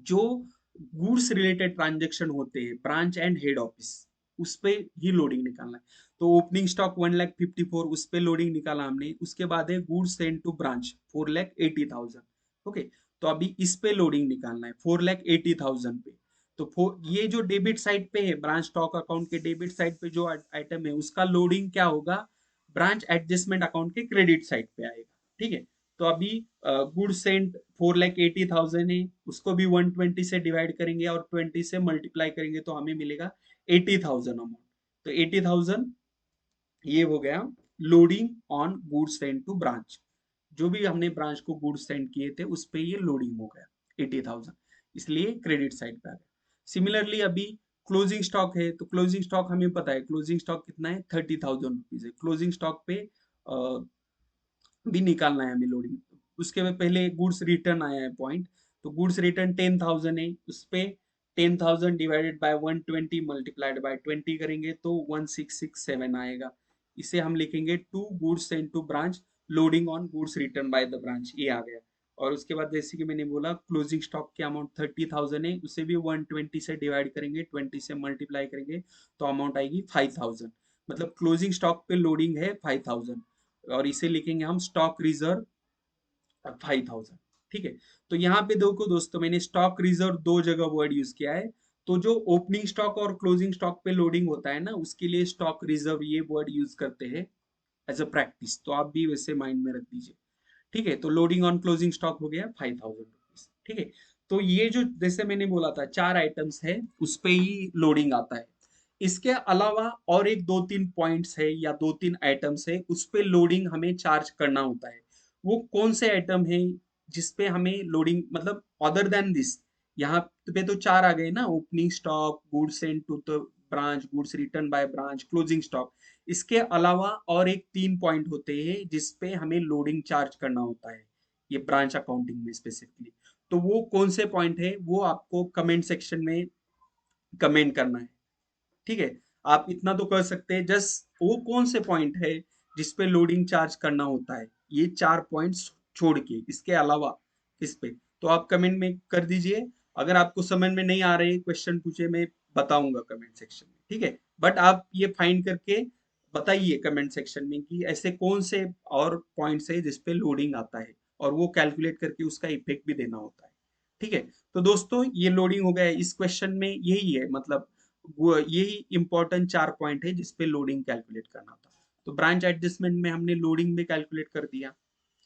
जो गुड्स रिलेटेड ट्रांजेक्शन होते हैं ब्रांच एंड हेड ऑफिस, उस पे ही लोडिंग निकालना है। तो ओपनिंग स्टॉक 1,54,000 उस पे लोडिंग निकाला हमने, उसके बाद है goods send to branch 4,80,000। Okay. तो अभी इस पे लोडिंग निकालना है 4,80,000 पे। तो ये जो डेबिट साइड पे है ब्रांच स्टॉक अकाउंट के डेबिट साइड पे जो आइटम है उसका लोडिंग क्या होगा, ब्रांच एडजस्टमेंट अकाउंट के क्रेडिट साइड पे आएगा। ठीक है। तो अभी गुड सेंट 4,80,000 है, उसको भी 120 से डिवाइड करेंगे और 20 से मल्टीप्लाई करेंगे तो हमें मिलेगा 80,000 अमाउंट। तो 80,000 ये हो गया loading on goods send to branch, जो भी हमने ब्रांच को गुड्स सेंड किए थे उस पे ये लोडिंग हो गया 80,000, इसलिए क्रेडिट साइड पे आ गया। सिमिलरली अभी क्लोजिंग स्टॉक है, तो क्लोजिंग स्टॉक हमें पता है क्लोजिंग स्टॉक कितना है 30,000 रुपीज है। क्लोजिंग स्टॉक पे भी निकालना है हमें लोडिंग। उसके बाद पहले गुड्स रिटर्न आया है पॉइंट, तो गुड्स रिटर्न 10,000 है, उस पे 10,000 डिवाइडेड बाय 120 मल्टीप्लाइड बाय 20 करेंगे तो 1667 आएगा। इसे हम लिखेंगे to goods send to branch loading on goods return by the branch, ये आ गया। और उसके बाद जैसे कि मैंने बोला क्लोजिंग स्टॉक की अमाउंट 30,000 है, उसे भी 120 से डिवाइड करेंगे, 20 से मल्टीप्लाई करेंगे तो अमाउंट आएगी 5,000। मतलब क्लोजिंग स्टॉक पे लोडिंग है 5,000 और इसे लिखेंगे हम स्टॉक रिजर्व 5,000। ठीक है, तो यहाँ पे देखो दोस्तों मैंने स्टॉक रिजर्व दो जगह वर्ड यूज किया है। तो जो ओपनिंग स्टॉक और क्लोजिंग स्टॉक पे लोडिंग होता है ना, उसके लिए स्टॉक रिजर्व ये वर्ड यूज करते हैं एज अ प्रैक्टिस, तो आप भी वैसे माइंड में रख दीजिए। ठीक है, तो लोडिंग ऑन क्लोजिंग स्टॉक हो गया 5,000 रुपीज। ठीक है, तो ये जो जैसे मैंने बोला था 4 आइटम्स है उस पे ही लोडिंग आता है। इसके अलावा और एक दो तीन पॉइंट्स है या दो तीन आइटम्स है उस पे लोडिंग हमें चार्ज करना होता है। वो कौन से आइटम है जिसपे हमें लोडिंग मतलब अदर देन दिस, यहाँ पे तो 4 आ गए ना, opening stock, goods sent to the branch, goods return by branch, closing stock. इसके अलावा और एक 3 पॉइंट होते हैं जिसपे हमें लोडिंग चार्ज करना होता है ये ब्रांच अकाउंटिंग में स्पेसिफिकली। तो वो कौन से पॉइंट है वो आपको कमेंट सेक्शन में कमेंट करना है। ठीक है, आप इतना तो कर सकते हैं, जस्ट वो कौन से पॉइंट है जिसपे लोडिंग चार्ज करना होता है, ये 4 पॉइंट्स छोड़ के इसके अलावा इस पे तो आप कमेंट में कर दीजिए। अगर आपको समझ में नहीं आ रहे क्वेश्चन पूछे, मैं बताऊंगा कमेंट सेक्शन में। ठीक है, बट आप ये फाइंड करके बताइए कमेंट सेक्शन में कि ऐसे कौन से और पॉइंट्स है जिसपे लोडिंग आता है, और वो कैलकुलेट करके उसका इफेक्ट भी देना होता है। ठीक है, तो दोस्तों ये लोडिंग हो गया है। इस क्वेश्चन में यही है, मतलब वो यही इंपॉर्टेंट 4 पॉइंट है जिसपे लोडिंग कैलकुलेट करना था। तो ब्रांच एडजस्टमेंट में हमने लोडिंग भी कैलकुलेट कर दिया।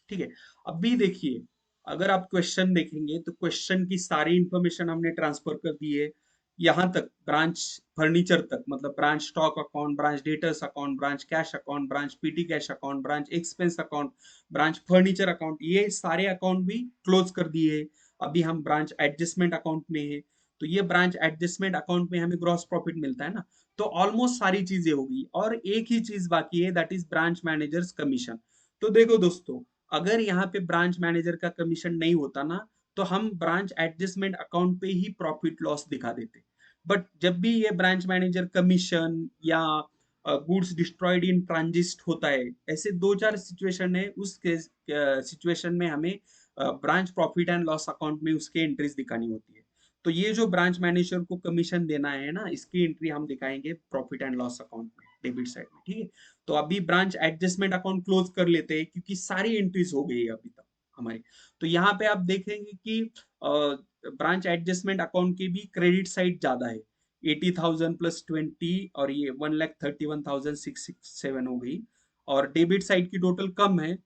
ठीक है, अभी देखिए अगर आप क्वेश्चन देखेंगे तो क्वेश्चन की सारी इंफॉर्मेशन हमने ट्रांसफर कर दी है यहाँ तक, ब्रांच फर्नीचर तक, मतलब branch stock account, branch debtors account, branch cash account, branch petty cash account, branch expense account, branch furniture account, ये सारे अकाउंट भी क्लोज कर दिए। अभी हम ब्रांच एडजस्टमेंट अकाउंट में है, तो ये ब्रांच एडजस्टमेंट अकाउंट में हमें ग्रॉस प्रॉफिट मिलता है ना। तो ऑलमोस्ट सारी चीजें होगी और एक ही चीज बाकी है, that is branch managers commission. तो देखो दोस्तों, अगर यहाँ पे ब्रांच मैनेजर का कमीशन नहीं होता ना, तो हम ब्रांच एडजस्टमेंट अकाउंट पे ही प्रॉफिट लॉस दिखा देते। बट जब भी ये ब्रांच मैनेजर कमीशन या गुड्स डिस्ट्रॉयड इन ट्रांजिट होता है, ऐसे दो चार सिचुएशन है, उस सिचुएशन में हमें branch profit and loss account में उसके एंट्रीज दिखानी होती है। तो ये जो ब्रांच मैनेजर को कमीशन देना है ना, इसकी एंट्री हम दिखाएंगे प्रॉफिट एंड लॉस अकाउंट में, डेबिट साइड में। ठीक है, तो अभी ब्रांच एडजस्टमेंट अकाउंट क्लोज कर लेते हैं क्योंकि सारी एंट्रीज हो गई है अभी तक हमारी। तो यहाँ पे आप देखेंगे कि ब्रांच एडजस्टमेंट अकाउंट की भी क्रेडिट साइड ज्यादा है, 80,000 प्लस 20, और ये 1,31,667 हो गई। और डेबिट साइड की टोटल कम है,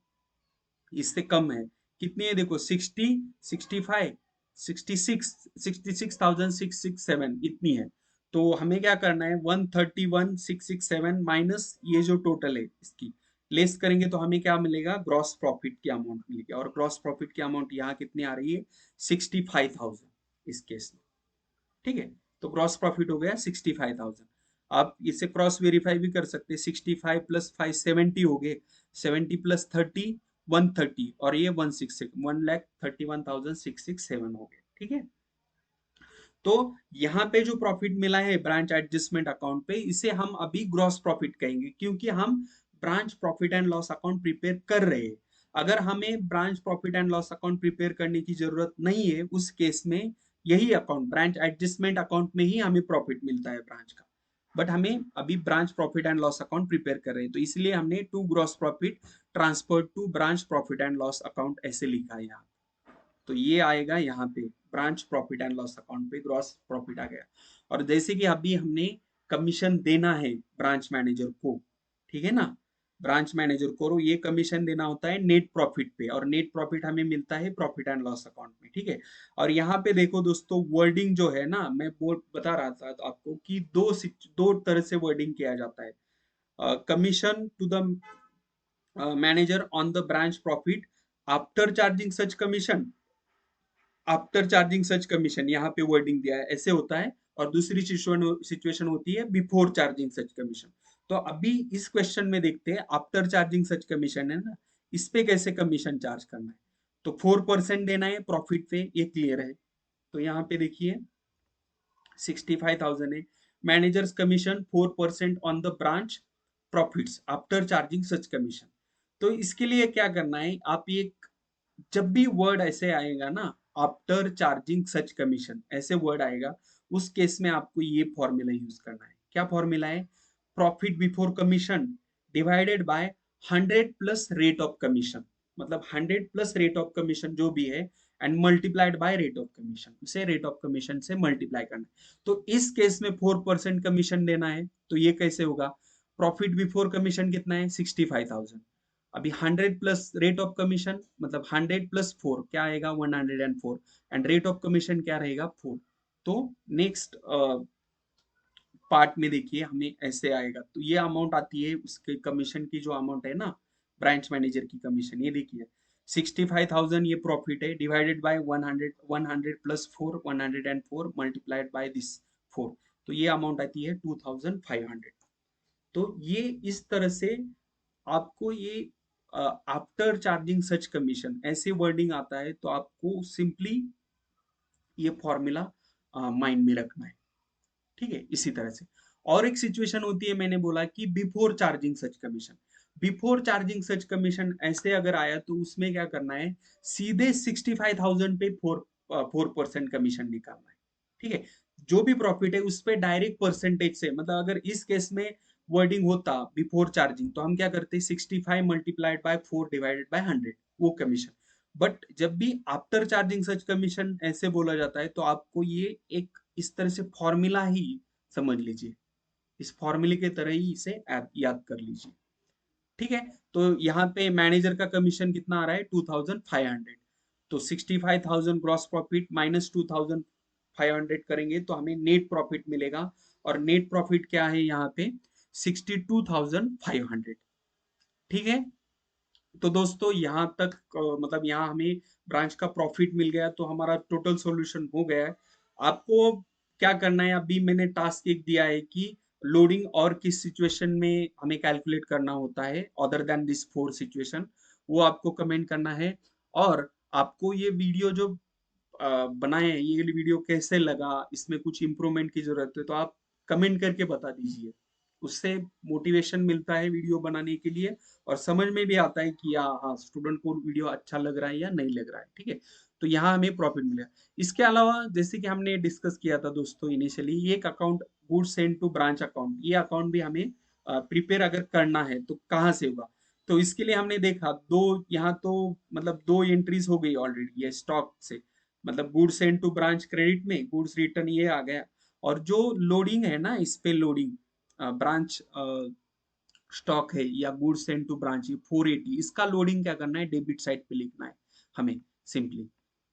इससे कम है। कितनी है देखो, 60, 65, 66,667 इतनी है। तो हमें क्या करना है, 131,667 माइनस ये जो टोटल है इसकी लेस करेंगे तो हमें क्या मिलेगा, ग्रॉस प्रॉफिट की अमाउंट मिलेगी। और ग्रॉस प्रॉफिट की अमाउंट यहाँ कितनी आ रही है, 65,000 इस केस में। ठीक है, तो ग्रॉस प्रॉफिट हो गया 65,000। आप इसे क्रॉस वेरीफाई भी कर सकते हैं, 65 प्लस 5 70 हो गए, 70 प्लस 30 130, और ये 1,31,667 हो गए। ठीक है, तो यहाँ पे जो प्रॉफिट मिला है ब्रांच एडजस्टमेंट अकाउंट पे, इसे हम अभी ग्रॉस प्रॉफिट कहेंगे क्योंकि हम branch profit and loss account prepare कर रहे हैं। अगर हमें branch profit and loss account prepare करने की जरूरत नहीं है, उस केस में यही अकाउंट ब्रांच एडजस्टमेंट अकाउंट में ही हमें प्रॉफिट मिलता है ब्रांच का। बट हमें अभी branch profit and loss account prepare कर रहे हैं, तो इसलिए हमने to gross profit transfer to branch profit and loss account ऐसे लिखा है यहाँ। तो ये आएगा यहाँ पे branch profit and loss account पे ग्रॉस प्रॉफिट आ गया। और जैसे कि अभी हमने कमीशन देना है ब्रांच मैनेजर को, ठीक है ना, ब्रांच मैनेजर को ये कमीशन देना होता है नेट प्रॉफिट पे, और नेट प्रॉफिट हमें मिलता है प्रॉफिट एंड लॉस अकाउंट में। ठीक है, और यहाँ पे देखो दोस्तों वर्डिंग जो है ना, मैं बोल बता रहा था तो आपको कि दो तरह से वर्डिंग किया जाता है। Commission to the manager on the branch profit after charging such commission, after charging such commission, यहाँ पे वर्डिंग दिया है ऐसे होता है। और दूसरी सिचुएशन होती है बिफोर चार्जिंग सच कमीशन। तो अभी इस क्वेश्चन में देखते हैं आफ्टर चार्जिंग सच कमीशन है ना, इस पे कैसे कमीशन चार्ज करना है। तो 4% देना है प्रॉफिट पे, ये क्लियर है। तो यहाँ पे देखिए 65,000 है, managers commission 4% on the branch profits after charging such commission. तो इसके लिए क्या करना है, आप ये जब भी वर्ड ऐसे आएगा ना, आफ्टर चार्जिंग सच कमीशन ऐसे वर्ड आएगा, उस केस में आपको ये फॉर्मूला यूज करना है। क्या फॉर्मूला है? Profit before commission divided by 100 plus rate of commission, मतलब 100 प्लस रेट ऑफ कमीशन जो भी है and multiplied by rate of commission, उसे रेट ऑफ कमीशन से मल्टीप्लाई करना है। तो इस केस में 4% कमीशन देना है, तो ये कैसे होगा? प्रॉफिट बिफोर कमीशन कितना है? 65,000। अभी 100 प्लस रेट ऑफ कमीशन, मतलब 100 प्लस 4 क्या आएगा? 104। एंड रेट ऑफ कमीशन क्या रहेगा? 4। तो नेक्स्ट पार्ट में देखिए हमें ऐसे आएगा, तो ये अमाउंट आती है उसके कमीशन की, जो अमाउंट है ना ब्रांच मैनेजर की कमीशन, ये देखिए 65,000 ये प्रॉफिट है, divided by 100 plus 4, 104 multiplied by this 4, तो ये अमाउंट आती है 2,500। तो ये इस तरह से आपको ये आफ्टर चार्जिंग सच कमीशन ऐसे वर्डिंग आता है, तो आपको सिंपली ये फॉर्मूला माइंड में रखना है। ठीक है, इसी तरह से। और एक सिचुएशन होती है, मैंने बोला कि before charging such commission. Before charging such commission ऐसे अगर आया तो उसमें क्या करना है? सीधे 65,000 पे 4% कमीशन निकालना है। ठीक है, जो भी प्रॉफिट है उस पे डायरेक्ट परसेंटेज से, मतलब अगर इस केस में वर्डिंग होता बिफोर चार्जिंग, तो हम क्या करते? 65 मल्टीप्लाइड बाय 4 डिवाइडेड बाय 100, वो कमीशन। बट जब भी आफ्टर चार्जिंग सच कमीशन ऐसे बोला जाता है, तो आपको ये एक इस तरह से फॉर्मूला ही समझ लीजिए, इस फॉर्मूले के तरह ही इसे याद कर लीजिए। ठीक है, तो यहाँ पे मैनेजर का कमीशन कितना आ रहा है? 2,500। तो 65,000 ग्रॉस प्रॉफिट माइनस 2,500 करेंगे तो हमें नेट प्रॉफिट मिलेगा, और नेट प्रॉफिट क्या है यहाँ पे? 62,500। ठीक है, तो दोस्तों यहाँ तक मतलब यहाँ हमें ब्रांच का प्रॉफिट मिल गया, तो हमारा टोटल सॉल्यूशन हो गया है। आपको क्या करना है? अभी मैंने टास्क एक दिया है कि लोडिंग और किस सिचुएशन में हमें कैलकुलेट करना होता है अदर देन दिस 4 सिचुएशन, वो आपको कमेंट करना है। और आपको ये वीडियो जो बनाए हैं, ये वीडियो कैसे लगा, इसमें कुछ इम्प्रूवमेंट की जरूरत है तो आप कमेंट करके बता दीजिए। उससे मोटिवेशन मिलता है वीडियो बनाने के लिए, और समझ में भी आता है कि हाँ स्टूडेंट को वीडियो अच्छा लग रहा है या नहीं लग रहा है। ठीक है, तो यहाँ हमें प्रॉफिट मिलेगा। इसके अलावा जैसे कि हमने डिस्कस किया था दोस्तों इनिशियली, ये एक account good send to branch account, ये अकाउंट भी हमें प्रिपेयर अगर करना है तो कहाँ से होगा? तो इसके लिए हमने देखा दो, यहाँ तो मतलब दो एंट्रीज हो गई ऑलरेडी ये स्टॉक से, मतलब goods send to branch credit में गुड्स रिटर्न ये आ गया। और जो लोडिंग है ना, इस पे लोडिंग ब्रांच स्टॉक है या गुड्स सेंड टू ब्रांच, ये 480, इसका लोडिंग क्या करना है? डेबिट साइड पे लिखना है हमें सिंपली।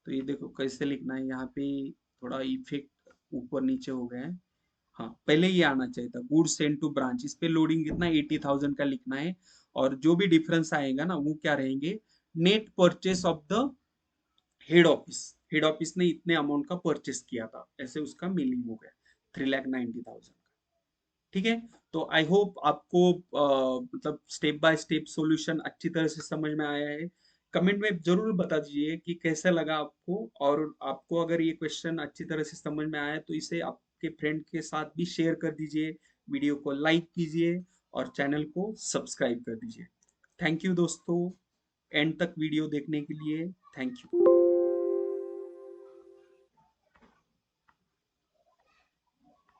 तो ये देखो कैसे लिखना है, यहाँ पे थोड़ा इफेक्ट ऊपर नीचे हो गया है। हाँ, पहले ये आना चाहिए था गुड्स सेंड टू ब्रांच, इस पे लोडिंग कितना? 80,000 का लिखना है। और जो भी डिफरेंस आएगा ना वो क्या रहेंगे? Net purchase of the head office, head office ने इतने अमाउंट का परचेस किया था, ऐसे उसका मीनिंग हो गया 3,90,000। ठीक है, तो आई होप आपको मतलब स्टेप बाय स्टेप सॉल्यूशन अच्छी तरह से समझ में आया है। कमेंट में जरूर बता दीजिए कि कैसा लगा आपको, और आपको अगर ये क्वेश्चन अच्छी तरह से समझ में आया तो इसे आपके फ्रेंड के साथ भी शेयर कर दीजिए, वीडियो को लाइक कीजिए और चैनल को सब्सक्राइब कर दीजिए। थैंक यू दोस्तों, एंड तक वीडियो देखने के लिए थैंक यू।